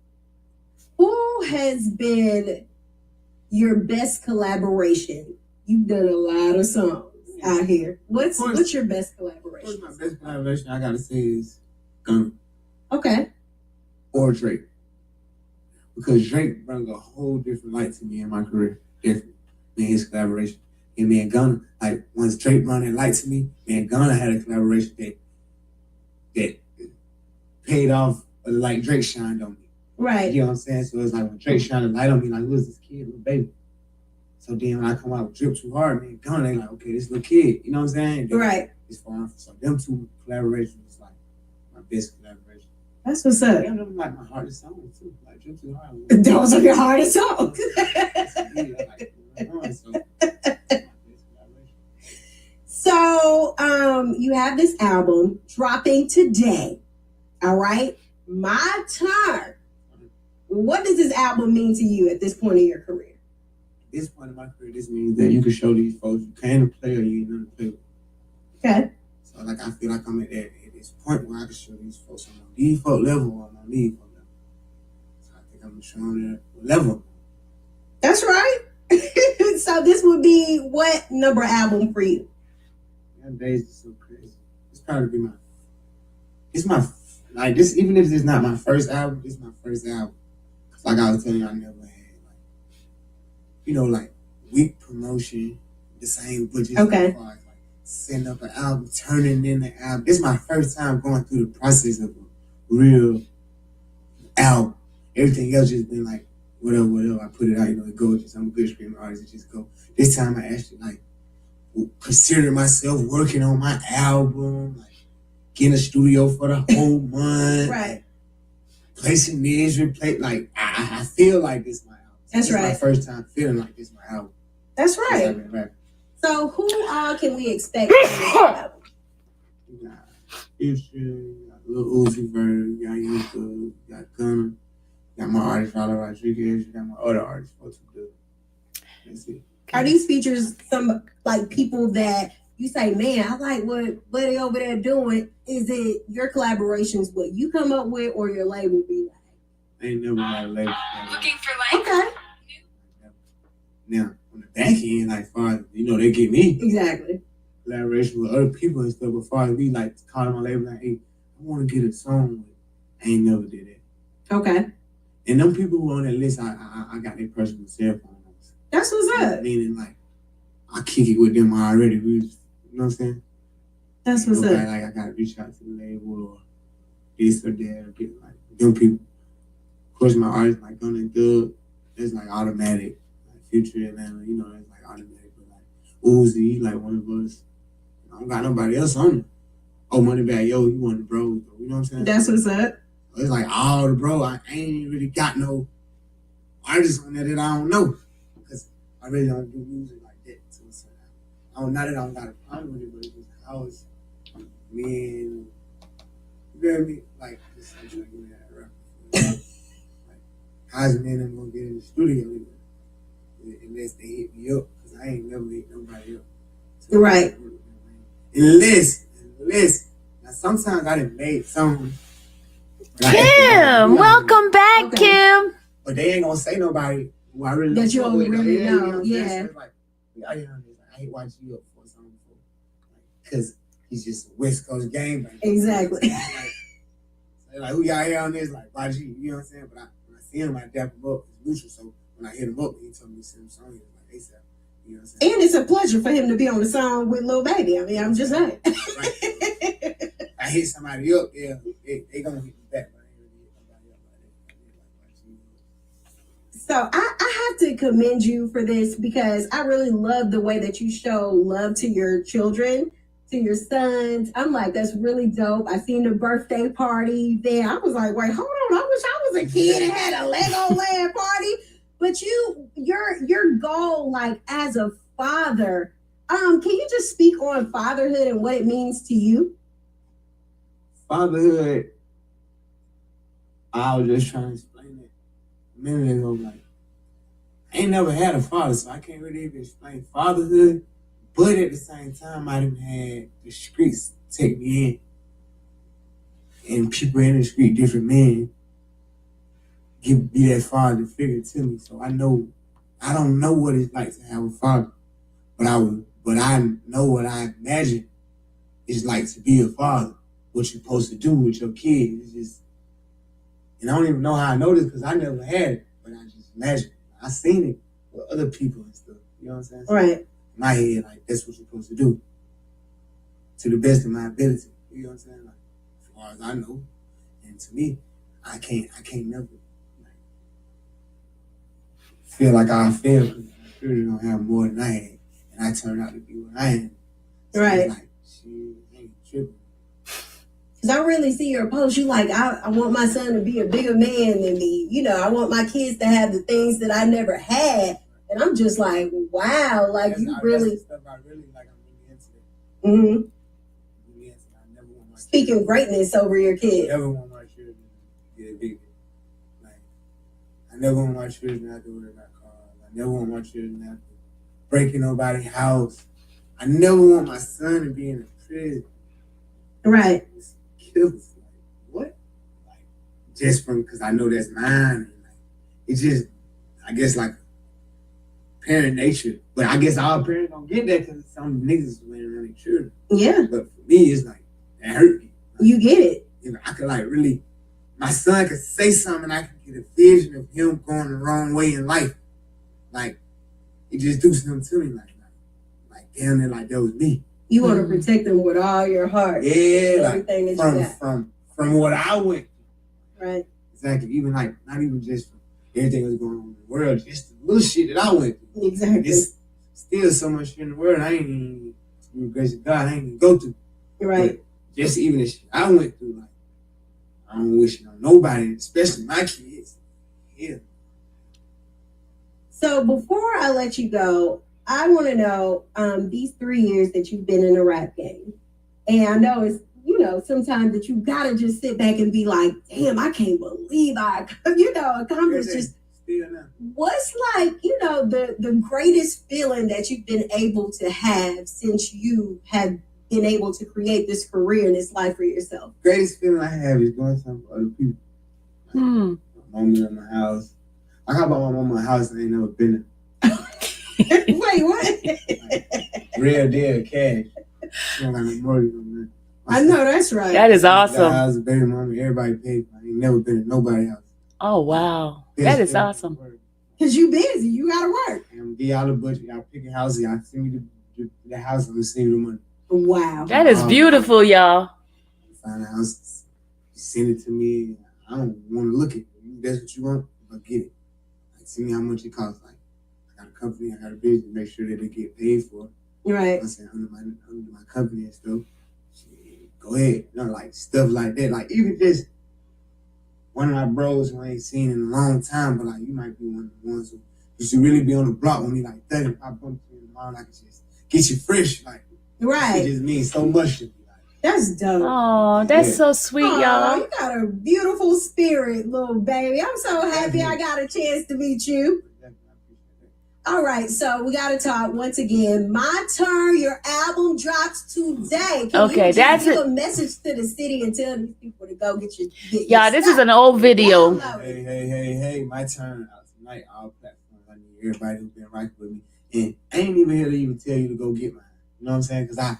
Who has been your best collaboration? You've done a lot of songs out here. What's your best collaboration? Of course, my best collaboration I gotta say is Gunna. Okay. Or Drake. Because Drake brought a whole different light to me in my career. Different than his collaboration. And me and Gunna, like once Drake brought that light to me, me and Gunna had a collaboration that paid off like Drake shined on me. Right. You know what I'm saying? So it's like when Drake shined a light on me, like, who is this kid, Lil Baby? So then when I come out with Drip Too Hard, man, Gunna, they like, okay, this little kid. You know what I'm saying? Right. It's fun. So them two collaborations is like my best collaboration. That's what's up. Yeah, them like my hardest songs too. Like Drip Too Hard. Those are your hardest songs. So you have this album dropping today. All right. My Turn. What does this album mean to you at this point in your career? At this point in my career, this means that you can show these folks you can play or you ain't nothing to play with. Okay. So like I feel like I'm at this point where I can show these folks I'm on default level or I'm on default level. So I think I'm showing that level. That's right. So this would be what number album for you? Them days are so crazy. It's probably be like this, even if it's not my first album, this is my first album. Cause like I was telling you, I never had like weak promotion, the same budget. Okay. As far as, like, setting up an album, turning in the album. This is my first time going through the process of a real album. Everything else just been like whatever. I put it out, it goes. Just I'm a good streaming artist. It just go. This time I actually like consider myself working on my album, like getting a studio for the whole month, right? Placing this, like I feel like this is my album. That's right. My first time feeling like this is my album. That's right. So who can we expect on this album? You got Future, you got Lil Uzi Vert, you got Young Thug, you got Gunna, you got my artist Raleigh Rodriguez, you got my other artists, folks who do. That's it. Are these features some like people that you say, man, I like what Buddy over there doing? Is it your collaborations, what you come up with, or your label be like? I ain't never had a label. Looking for like okay. Now on the back end, like far as they get me exactly collaboration with other people and stuff. But far as we like calling my label, like, hey, I want to get a song with. I ain't never did that. Okay. And them people who on that list, I got their personal cell phone. That's what's up. Meaning, like, I kick it with them already. You know what I'm saying? That's what's up. Like, I got to reach out to the label or this or that or get, like, them people. Of course, my artists, like Gunna and Thug, it's, like, automatic. Like, Future, Atlanta, that's, like, automatic. But, like, Uzi, like, one of us. I don't got nobody else on it. Oh, money bag, yo, you want the bros, though. You know what I'm saying? That's what's up. It's like all the bro. I ain't really got no artists on there that I don't know. Because I really don't do music like that. So I don't, not that I don't got a problem with it, but it's just how it's me and, you feel me? Like, just I'm trying to give me that rap. Like, how's me and them gonna get in the studio unless they hit me up? Because I ain't never hit nobody up. So Right. Unless, now sometimes I done made songs. Kim, welcome back, Kim. But they ain't gonna say nobody who I really That you fuck don't with. really Yeah, know, you yeah. It's like, I hate watching you up for something before. Because he's just a West Coast game banger. Exactly. Like, who y'all here on this? Like, YG, you know what I'm saying? But when I see him, I dap him up. It's mutual. So when I hit him up, he told me to send him songs. He was like, ASAP. You know what I'm saying? And it's a pleasure for him to be on the song with Lil Baby. I mean, I'm just saying. Right. I hit somebody up, yeah, they gonna hit me back. But I ain't really hit nobody up like that. So I have to commend you for this because I really love the way that you show love to your children, to your sons. I'm like, that's really dope. I seen the birthday party there. I was like, wait, hold on. I wish I was a kid and had a Legoland party. But your goal, like as a father, can you just speak on fatherhood and what it means to you? Fatherhood, I was just trying to explain it a minute ago. Like, I ain't never had a father, so I can't really even explain fatherhood. But at the same time, I done had the streets take me in, and people in the street, different men, be that father figure to me. So I don't know what it's like to have a father, but I know what I imagine it's like to be a father. What you're supposed to do with your kids. It's just, and I don't even know how I know this because I never had it, but I just imagine. I seen it with other people and stuff. You know what I'm saying? Right. In my head, like, that's what you're supposed to do. To the best of my ability. You know what I'm saying? Like, as far as I know. And to me, I can't never like, feel like I fail because my children don't have more than I had. And I turned out to be what I am. So right. Like, shit, I ain't tripping. Because I really see your post. You like, I want my son to be a bigger man than me. You know, I want my kids to have the things that I never had. And I'm just like, wow, like you really. That's the stuff I really like. I'm really into that. Mm-hmm. Really into that. I never want my speaking greatness over your kids. I never want my children to get big. Like, I never want my children to have to worry about cars. I never want my children to have to break in nobody's house. I never want my son to be in a prison. Right. Like, what? Like, just from because I know that's mine. And like, it's just, I guess, like parent nature. But I guess all parents don't get that because some niggas laying around their children. Yeah. But for me, it's like, that hurt me. Like, you get it. You know, I could like really, my son could say something and I could get a vision of him going the wrong way in life. Like, it just do something to me. Like damn it, like that was me. You want to protect them with all your heart. Yeah, like everything that you got. From what I went through. Right. Exactly. Even like, not even just from everything that's going on in the world, just the little shit that I went through. Exactly. It's still so much shit in the world I ain't even, through the grace of God, I ain't even go through. Right. But just even the shit I went through, like, I don't wish it on nobody, especially my kids. Yeah. So before I let you go, I want to know these 3 years that you've been in the rap game. And I know it's, you know, sometimes that you got to just sit back and be like, damn, I can't believe I, accomplished just. What's like, you know, the greatest feeling that you've been able to have since you have been able to create this career and this life for yourself? Greatest feeling I have is doing something for other people. Like, my mama in my house. I got my mama in my house and I ain't never been there. Wait, what? Like, real deal cash. I don't got no mortgage on that. I know that's right. That is awesome. I was a baby mama. Everybody paid for. I ain't never been in nobody's house. Oh wow, that is awesome. Cause you busy, you gotta work. And get y'all the budget. Y'all pick a house. Y'all send me the house. I'm gonna send you the money. Wow, that is beautiful, y'all. Find a house, send it to me. I don't want to look at it. If that's what you want, but get it. Like, send me how much it costs. Like, I got a company, I got a business, make sure that they get paid for. Right. I said, under my company and stuff. Shit, go ahead. You know, like stuff like that. Like even just one of my bros who I ain't seen in a long time, but like you might be one of the ones who used to really be on the block with me, like 30. If I bump you in the mall, I can just get you fresh. Like, right. It just means so much to me. That's dope. Oh, that's so sweet, y'all. You got a beautiful spirit, Lil Baby. I'm so happy I got a chance to meet you. All right, so we got to talk once again. My Turn, your album drops today. Can you just give a message to the city and tell these people to go get your y'all, this is an old video. Hey, My Turn out tonight. All platforms. I need everybody who's been rocking with me. And I ain't even here to even tell you to go get mine. You know what I'm saying? Because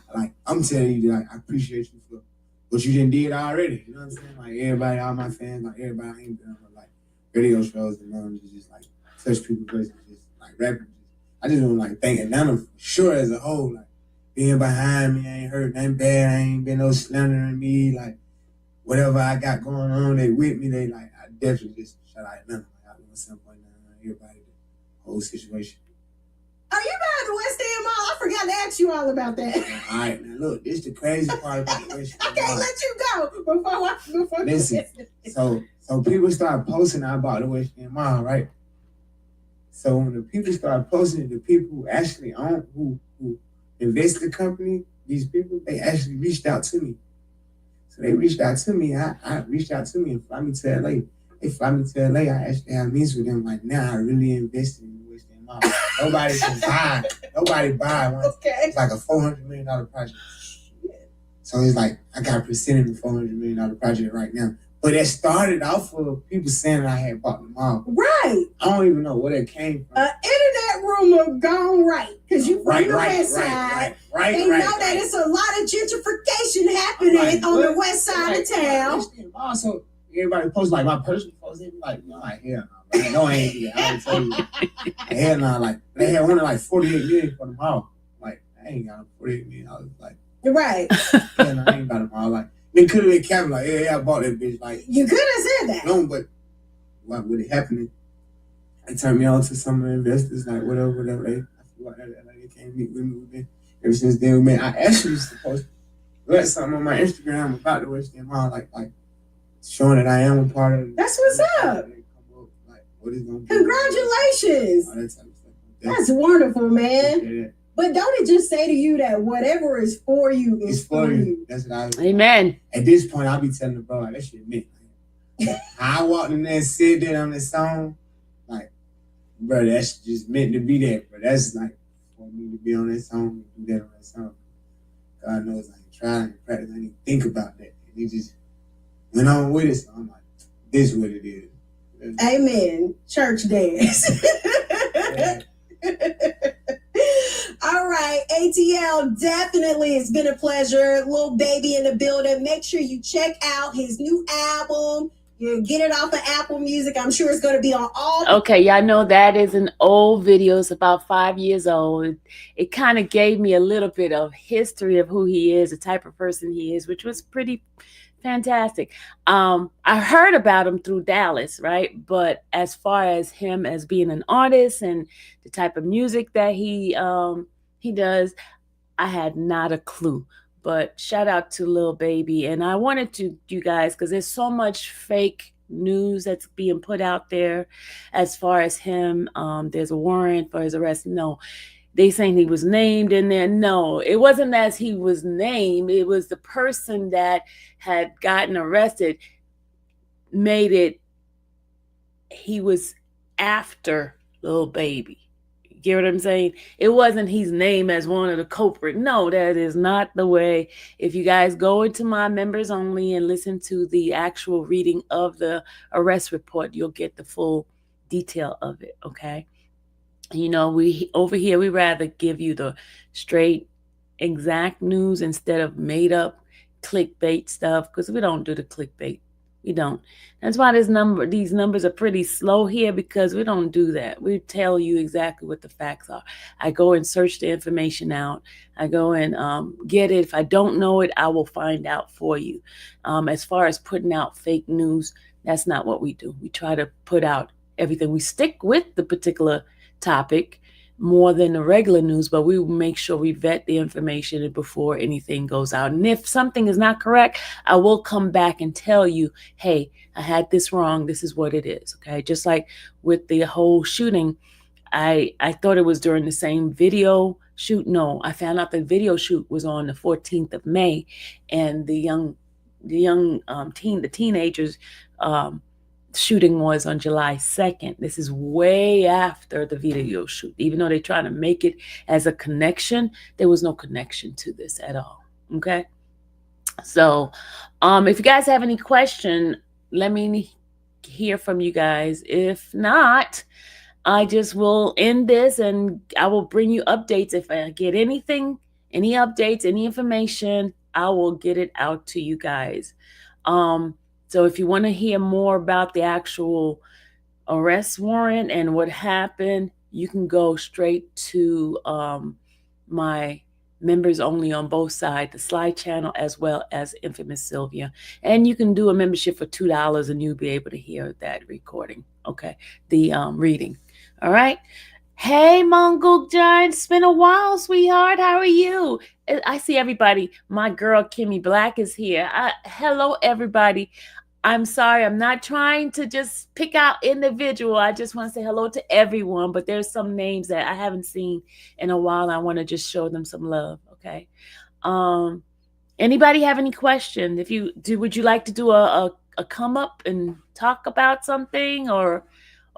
I'm telling you that I appreciate you for what you did already. You know what I'm saying? Like everybody, all my fans, like everybody I ain't been on like radio shows and just like touch people's places, just like rapping. I just want to like thank Atlanta for sure as a whole. Like being behind me, I ain't heard nothing bad. I ain't been no slandering me. Like whatever I got going on, they with me. They like I definitely just shout out Atlanta. Like I know something everybody, the whole situation. Are you by the West End Mall? I forgot to ask you all about that. All right, now look, this is the crazy part about the West End Mall. I can't let you go before Listen, so people start posting about the West End Mall, right? So when the people start posting, the people who actually own, who invest in the company, these people, they actually reached out to me. So they reached out to me. I reached out to me and fly me to LA. They fly me to LA. I actually have meetings with them. Like now, I really invested in the West End Mall. Nobody can buy. Nobody buy one. Okay. It's like a $400 million project. So it's like I got a percent in the $400 million project right now. But it started off of people saying that I had bought the mall. Right. I don't even know where it came from. Internet rumor gone right. Because you from the west side. They know that it's a lot of gentrification happening on the west side of town. Also, everybody posts like my personal post. They be like, no, hell no. No, I ain't do that. I would tell you. Hell no. Like, they had one of like 48 million for the mall. Like, I ain't got 48 million. I was like, right. Hell no, I ain't got a mall. Like, they could have been capping like, yeah, I bought that bitch. Like, you could have said that. No, but what would it happen? They turned me on to some of the investors, like whatever. They came meet with me. Ever since then, man, I actually supposed to let something on my Instagram about the West End Mall, like showing that I am a part of it. That's what's up. Like, what is going to Congratulations. All that type of stuff. That's wonderful, man. But don't it just say to you that whatever is for you is for you? That's what I was. Amen. At this point, I'll be telling the bro, like, that shit meant. I walked in there and said that on the song, like, bro, that's just meant to be there. But that's like for me to be on that song, to do that on that song. God knows I ain't trying and practice. I didn't think about that. And he just went on with it. So I'm like, this is what it is. Amen. Church dance. Yeah. All right, ATL, definitely it's been a pleasure. Lil Baby in the building. Make sure you check out his new album. You get it off of Apple Music. I'm sure it's going to be on all. Okay, y'all know that is an old video. It's about 5 years old. It kind of gave me a little bit of history of who he is, the type of person he is, which was pretty fantastic. I heard about him through Dallas, right? But as far as him as being an artist and the type of music that he does, I had not a clue. But shout out to Lil Baby. And I wanted to, you guys, because there's so much fake news that's being put out there as far as him. There's a warrant for his arrest. No. They saying he was named in there. No, it wasn't as he was named. It was the person that had gotten arrested made it, he was after Lil Baby. You get what I'm saying? It wasn't he's named as one of the culprit. No, that is not the way. If you guys go into my members only and listen to the actual reading of the arrest report, you'll get the full detail of it, okay? You know, we over here, we rather give you the straight, exact news instead of made up clickbait stuff, because we don't do the clickbait. We don't. That's why these numbers are pretty slow here, because we don't do that. We tell you exactly what the facts are. I go and search the information out. I go and get it. If I don't know it, I will find out for you. As far as putting out fake news, that's not what we do. We try to put out everything. We stick with the particular topic, more than the regular news, but we will make sure we vet the information before anything goes out. And if something is not correct, I will come back and tell you, hey, I had this wrong. This is what it is. Okay. Just like with the whole shooting, I thought it was during the same video shoot. No, I found out the video shoot was on the 14th of May, and the teenagers shooting was on July 2nd. This is way after the video shoot. Even though they're trying to make it as a connection, there was no connection to this at all. Okay. So if you guys have any question, let me hear from you guys. If not, I just will end this and I will bring you updates. If I get anything, any updates, any information, I will get it out to you guys. So if you want to hear more about the actual arrest warrant and what happened, you can go straight to my members only on both sides, the Slide channel as well as Infamous Sylvia. And you can do a membership for $2 and you'll be able to hear that recording. Okay. The reading. All right. Hey, Mongol Giant. It's been a while, sweetheart. How are you? I see everybody. My girl, Kimmy Black, is here. Hello, everybody. I'm sorry. I'm not trying to just pick out individual. I just want to say hello to everyone. But there's some names that I haven't seen in a while. I want to just show them some love. Okay. Anybody have any questions? If you do, would you like to do a come up and talk about something, or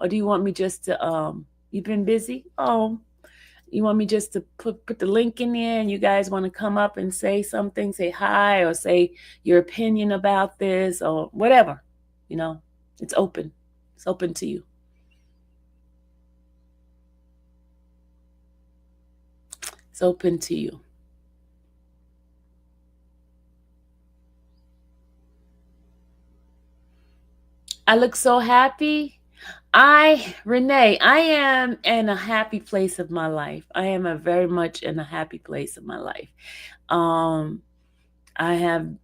do you want me just to you've been busy? Oh, you want me just to put the link in there and you guys want to come up and say something, say hi, or say your opinion about this or whatever, it's open. It's open to you. It's open to you. I look so happy. Renee, I am in a happy place of my life. I am very much in a happy place of my life. I'm in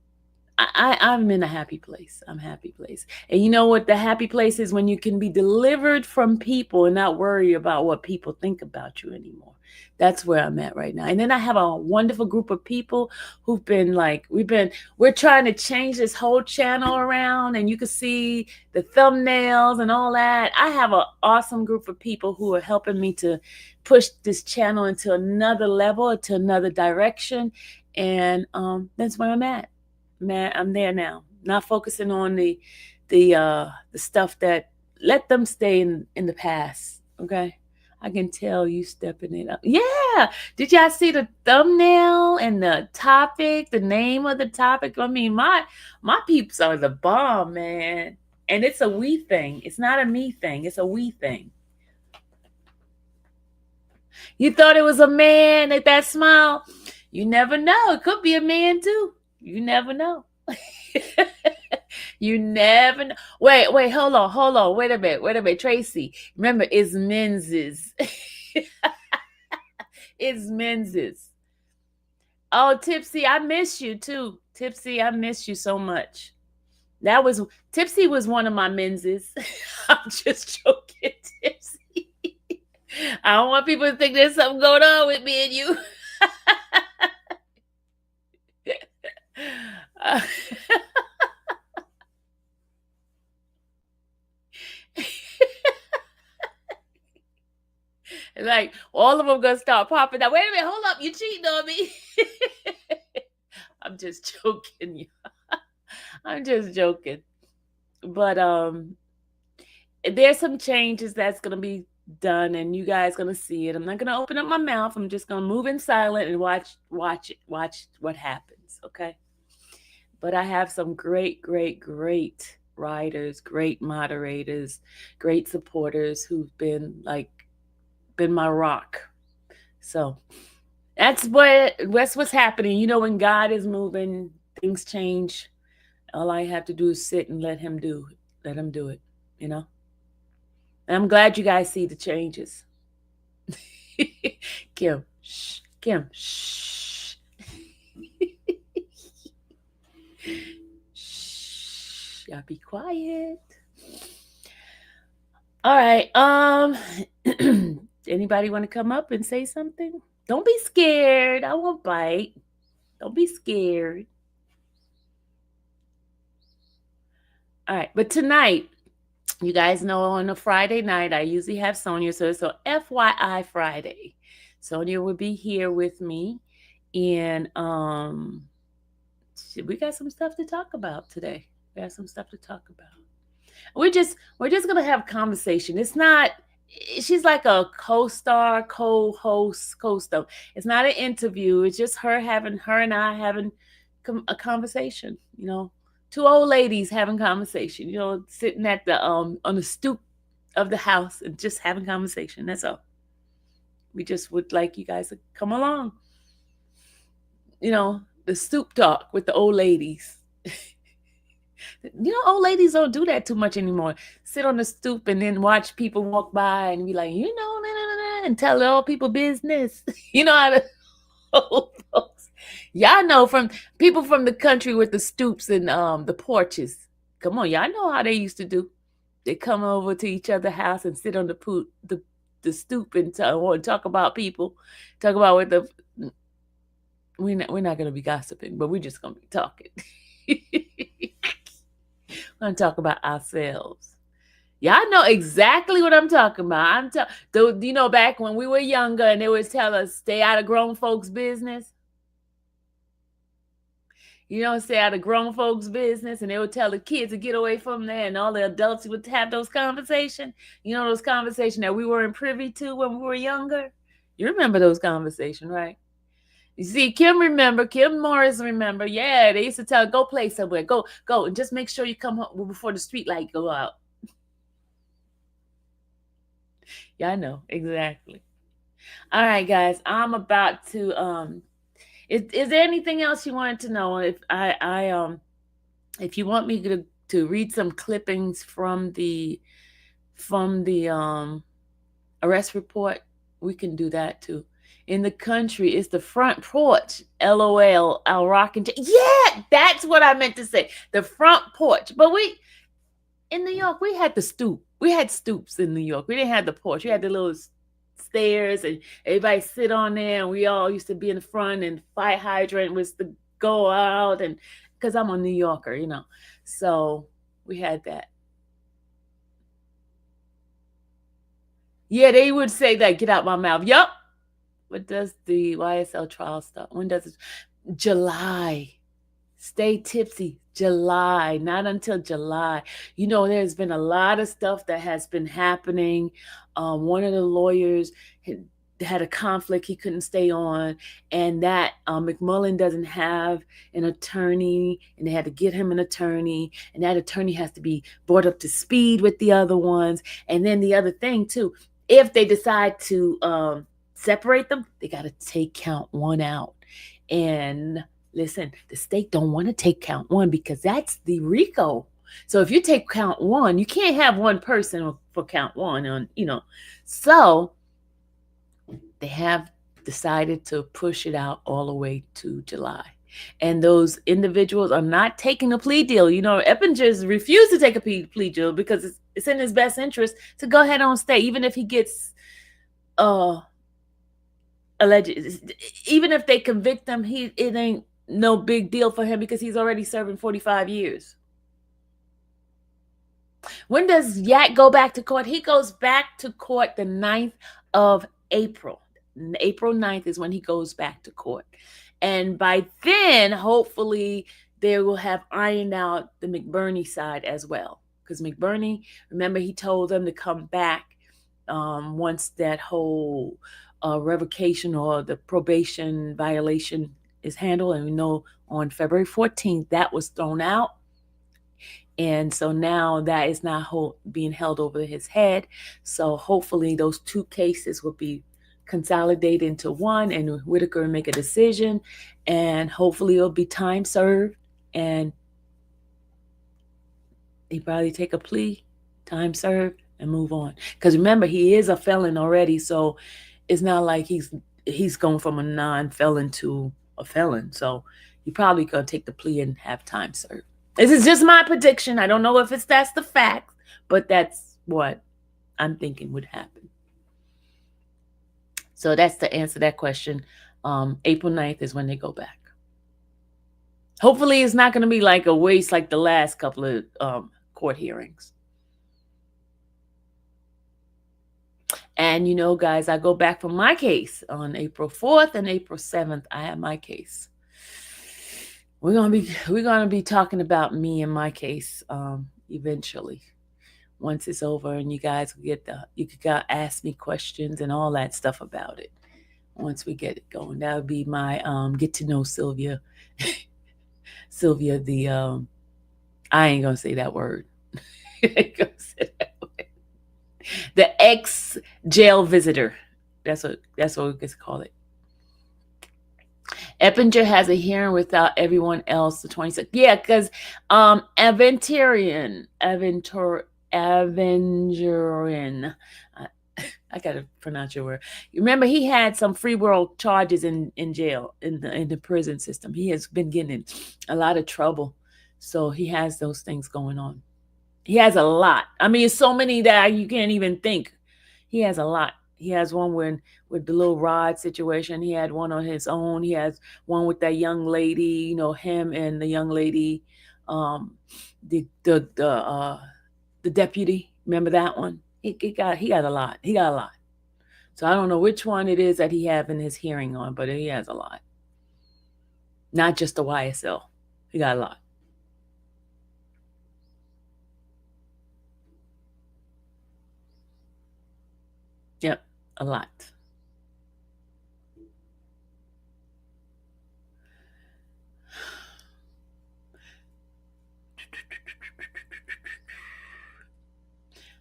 a happy place. I'm happy place. And you know what the happy place is? When you can be delivered from people and not worry about what people think about you anymore. That's where I'm at right now. And then I have a wonderful group of people who've been we're trying to change this whole channel around, and you can see the thumbnails and all that. I have an awesome group of people who are helping me to push this channel into another level, to another direction. And that's where I'm at. Man, I'm there now. Not focusing on the stuff that, let them stay in the past. Okay. I can tell you stepping it up. Yeah. Did y'all see the thumbnail and the topic, the name of the topic? I mean, my peeps are the bomb, man. And it's a we thing. It's not a me thing. It's a we thing. You thought it was a man at that smile? You never know. It could be a man too. You never know. You never know. Wait, hold on. Wait a minute. Tracy, remember, it's men's. It's men's. Oh, Tipsy, I miss you too. Tipsy, I miss you so much. Tipsy was one of my men's. I'm just joking, Tipsy. I don't want people to think there's something going on with me and you. Like, all of them gonna start popping out. Wait a minute, hold up, you cheating on me. I'm just joking. I'm just joking. But there's some changes that's gonna be done, and you guys gonna see it. I'm not gonna open up my mouth. I'm just gonna move in silent and watch what happens. Okay. But I have some great writers, great moderators, great supporters who've been my rock. So that's what's happening. When God is moving, things change. All I have to do is sit and let him do it, And I'm glad you guys see the changes. Kim, shh. Kim, shh. Shh. Y'all be quiet. All right. Anybody want to come up and say something? Don't be scared. I won't bite. Don't be scared. All right, but tonight, you guys know on a Friday night, I usually have Sonia, so it's a FYI Friday. Sonia will be here with me, and we got some stuff to talk about today. We got some stuff to talk about. We're just gonna have conversation. It's not. She's like a co-star, co-host, co-star. It's not an interview. It's just her and I having a conversation. You know, two old ladies having conversation. You know, sitting at the on the stoop of the house and just having conversation. That's all. We just would like you guys to come along. You know, the stoop talk with the old ladies. You know, old ladies don't do that too much anymore. Sit on the stoop and then watch people walk by and be like, you know, nah, nah, nah, nah, and tell all people business. You know how to old folks. Y'all know from people from the country with the stoops and the porches. Come on, y'all know how they used to do. They come over to each other's house and sit on the stoop and talk about people. Talk about what the we're not gonna be gossiping, but we're just gonna be talking. We're going to talk about ourselves. Y'all know exactly what I'm talking about. You know, back when we were younger and they would tell us, stay out of grown folks' business. You know, stay out of grown folks' business. And they would tell the kids to get away from there. And all the adults would have those conversations. You know, those conversations that we weren't privy to when we were younger. You remember those conversations, right? You see, Kim Morris remember. Yeah, they used to tell her, go play somewhere. Go, and just make sure you come home before the street light go out. Yeah, I know, exactly. All right, guys, I'm about to, is there anything else you wanted to know? If you want me to read some clippings from the arrest report, we can do that too. In the country, it's the front porch. LOL, I'll rock and yeah, that's what I meant to say. The front porch. But in New York, we had the stoop. We had stoops in New York. We didn't have the porch. We had the little stairs and everybody sit on there. And we all used to be in the front, and fire hydrant was to go out. And because I'm a New Yorker, you know. So we had that. Yeah, they would say that, get out my mouth. Yup. What does the YSL trial start? When does it? July. Stay tipsy. July. Not until July. You know, there's been a lot of stuff that has been happening. One of the lawyers had a conflict he couldn't stay on, and that McMullen doesn't have an attorney, and they had to get him an attorney, and that attorney has to be brought up to speed with the other ones. And then the other thing too, if they decide to separate them, they got to take count one out. And listen, the state don't want to take count one because that's the RICO. So if you take count one, you can't have one person for count one on, you know. So they have decided to push it out all the way to July. And those individuals are not taking a plea deal. You know, Eppinger's refused to take a plea deal because it's in his best interest to go ahead and stay, even if he gets alleged, even if they convict him, it ain't no big deal for him because he's already serving 45 years. When does Yak go back to court? He goes back to court the 9th of April. April 9th is when he goes back to court. And by then, hopefully, they will have ironed out the McBurney side as well. Because McBurney, remember, he told them to come back once that whole revocation or the probation violation is handled. And we know on February 14th, that was thrown out. And so now that is not being held over his head. So hopefully those two cases will be consolidated into one, and Whitaker will make a decision, and hopefully it'll be time served, and he probably take a plea, time served, and move on. Because remember, he is a felon already, so it's not like he's going from a non-felon to a felon. So he probably gonna take the plea and have time served. This is just my prediction. I don't know if that's the fact, but that's what I'm thinking would happen. So that's the answer to that question. April 9th is when they go back. Hopefully it's not going to be like a waste like the last couple of court hearings. And guys, I go back from my case on April 4th and April 7th. I have my case. We're gonna be talking about me and my case eventually. Once it's over and you guys you could ask me questions and all that stuff about it. Once we get it going, that would be my get to know Sylvia. Sylvia, the I ain't gonna say that word. I ain't gonna say that word. The ex jail visitor. That's what we could call it. Eppinger has a hearing without everyone else. The 26th. Yeah, because Aventurian. I gotta pronounce your word. Remember, he had some free world charges in jail, in the prison system. He has been getting in a lot of trouble. So he has those things going on. He has a lot. I mean, so many that you can't even think. He has a lot. He has one with the little Rod situation. He had one on his own. He has one with that young lady, him and the young lady, the deputy. Remember that one? He got a lot. He got a lot. So I don't know which one it is that he have in his hearing on, but he has a lot. Not just the YSL. He got a lot. Yep, a lot.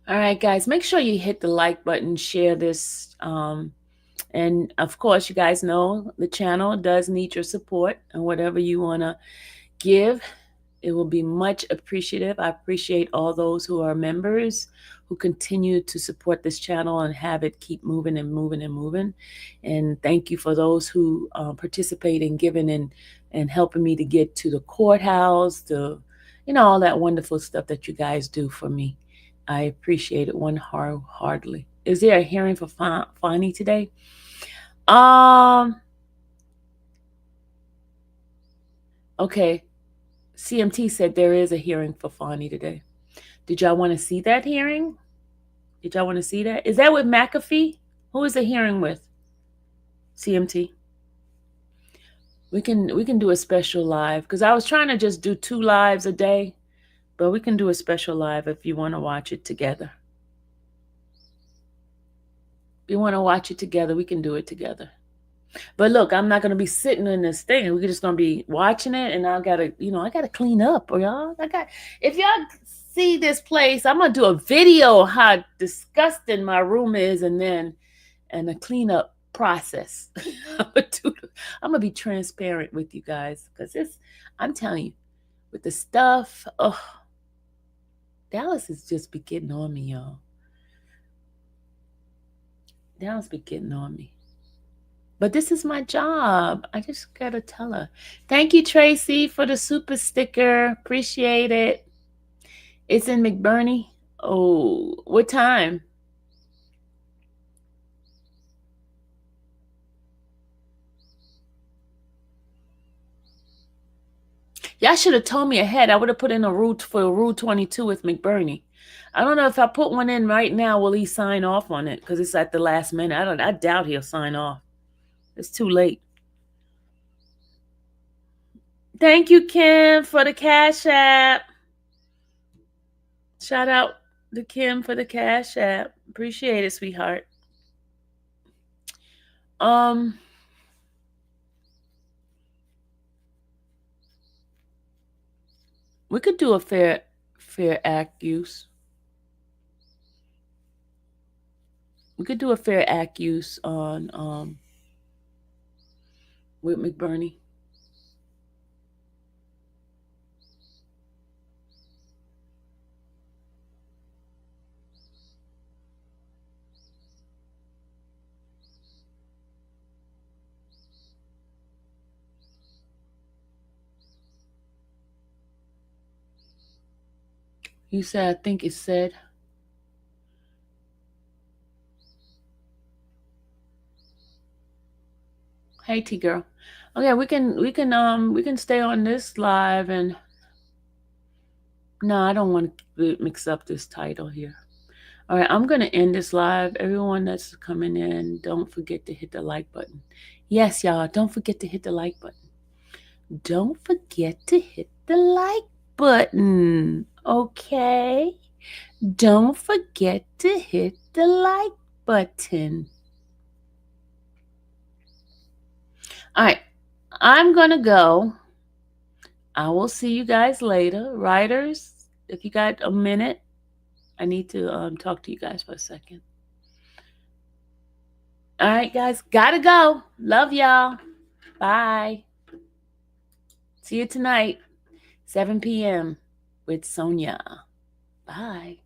All right, guys, make sure you hit the like button, share this. And of course, you guys know the channel does need your support, and whatever you want to give, it will be much appreciative. I appreciate all those who are members who continue to support this channel and have it keep moving and moving and moving. And thank you for those who participate in giving and helping me to get to the courthouse, to all that wonderful stuff that you guys do for me. I appreciate it wholeheartedly. Is there a hearing for Fani today? Okay. CMT said there is a hearing for Fani today. Did y'all want to see that hearing? Did y'all want to see that? Is that with McAfee? Who is the hearing with? CMT. We can do a special live, because I was trying to just do 2 lives a day, but we can do a special live if you want to watch it together. If you want to watch it together, we can do it together. But look, I'm not going to be sitting in this thing. We're just going to be watching it, and I got to clean up, y'all. If y'all see this place, I'm going to do a video how disgusting my room is, and a cleanup process. I'm going to be transparent with you guys, because I'm telling you, with the stuff, Dallas is just be getting on me, y'all. Dallas be getting on me. But this is my job. I just got to tell her. Thank you, Tracy, for the super sticker. Appreciate it. It's in McBurney. Oh, what time? Y'all should have told me ahead. I would have put in a route for Rule 22 with McBurney. I don't know if I put one in right now, will he sign off on it? Because it's at the last minute. I doubt he'll sign off. It's too late. Thank you, Kim, for the Cash App. Shout out to Kim for the Cash App. Appreciate it, sweetheart. We could do a fair act use. We could do a fair act use on with McBurney. You said, I think it said. Hey, T girl. Okay, we can stay on this live and no, I don't want to mix up this title here. All right, I'm going to end this live. Everyone that's coming in, don't forget to hit the like button. Yes, y'all, don't forget to hit the like button. Don't forget to hit the like button, okay? Don't forget to hit the like button. All right, I'm going to go. I will see you guys later. Writers, if you got a minute, I need to talk to you guys for a second. All right, guys, gotta go. Love y'all. Bye. See you tonight, 7 p.m. with Sonia. Bye.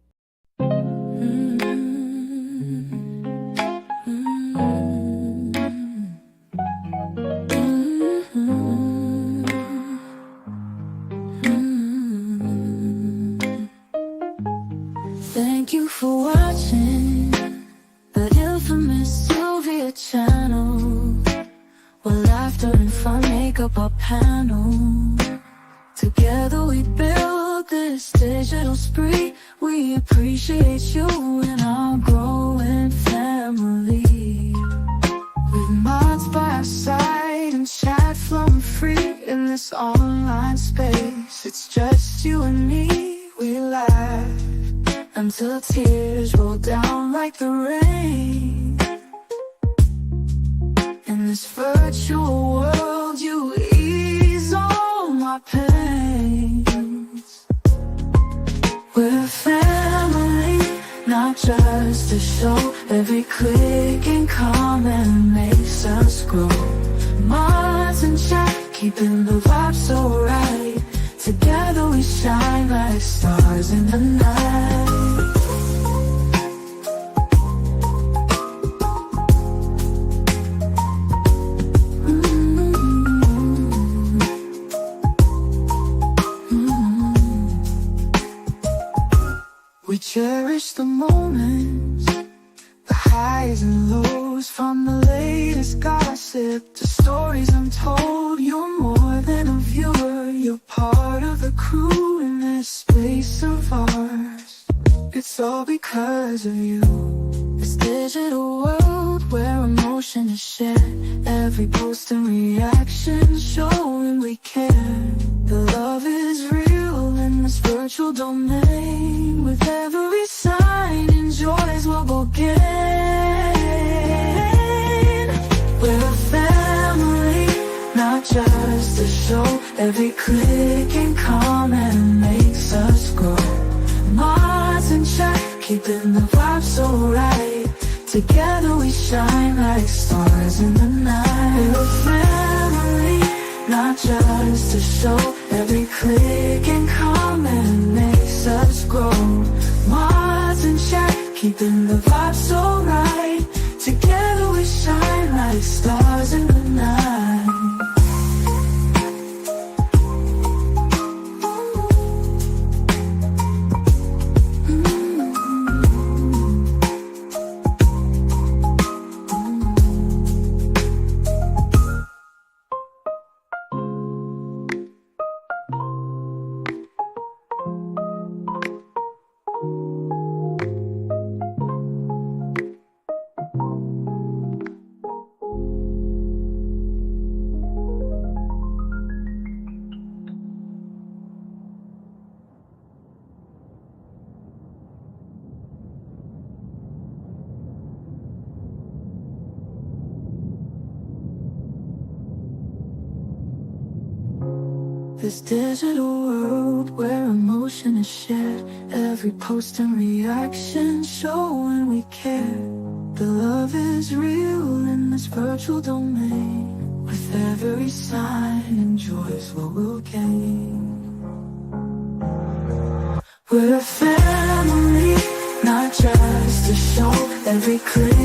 Thank you for watching the infamous Sylvia channel, where laughter and fun make up our panel. Together we build this digital spree. We appreciate you and our growing family. With mods by our side and chat flowing free in this online space. It's just you and me, we laugh until tears roll down like the rain. In this virtual world, you ease all my pains. We're a family, not just a show. Every click and comment makes us grow. Mods and chat, keeping the vibe so right. Together we shine like stars in the night. We cherish the moments, the highs and lows, from the latest gossip to stories untold. You're more than a viewer, you're part of the crew in this space of ours. It's all because of you. This digital world where emotion is shared, every post and reaction showing we care. The love is real in this virtual domain. With every sign, enjoys what we'll gain. We're a family, not just a show. Every click and comment makes us grow. Mods and chat, keeping the vibe so right. Together we shine like stars in the night. We're a family, not just a show. Every click and comment makes us grow. Mods and chat, keeping the vibe so right. Together we shine like stars in the night. This digital world where emotion is shared, every post and reaction showing we care. The love is real in this virtual domain. With every sign, enjoys what we'll gain. We're a family, not just a show. Every click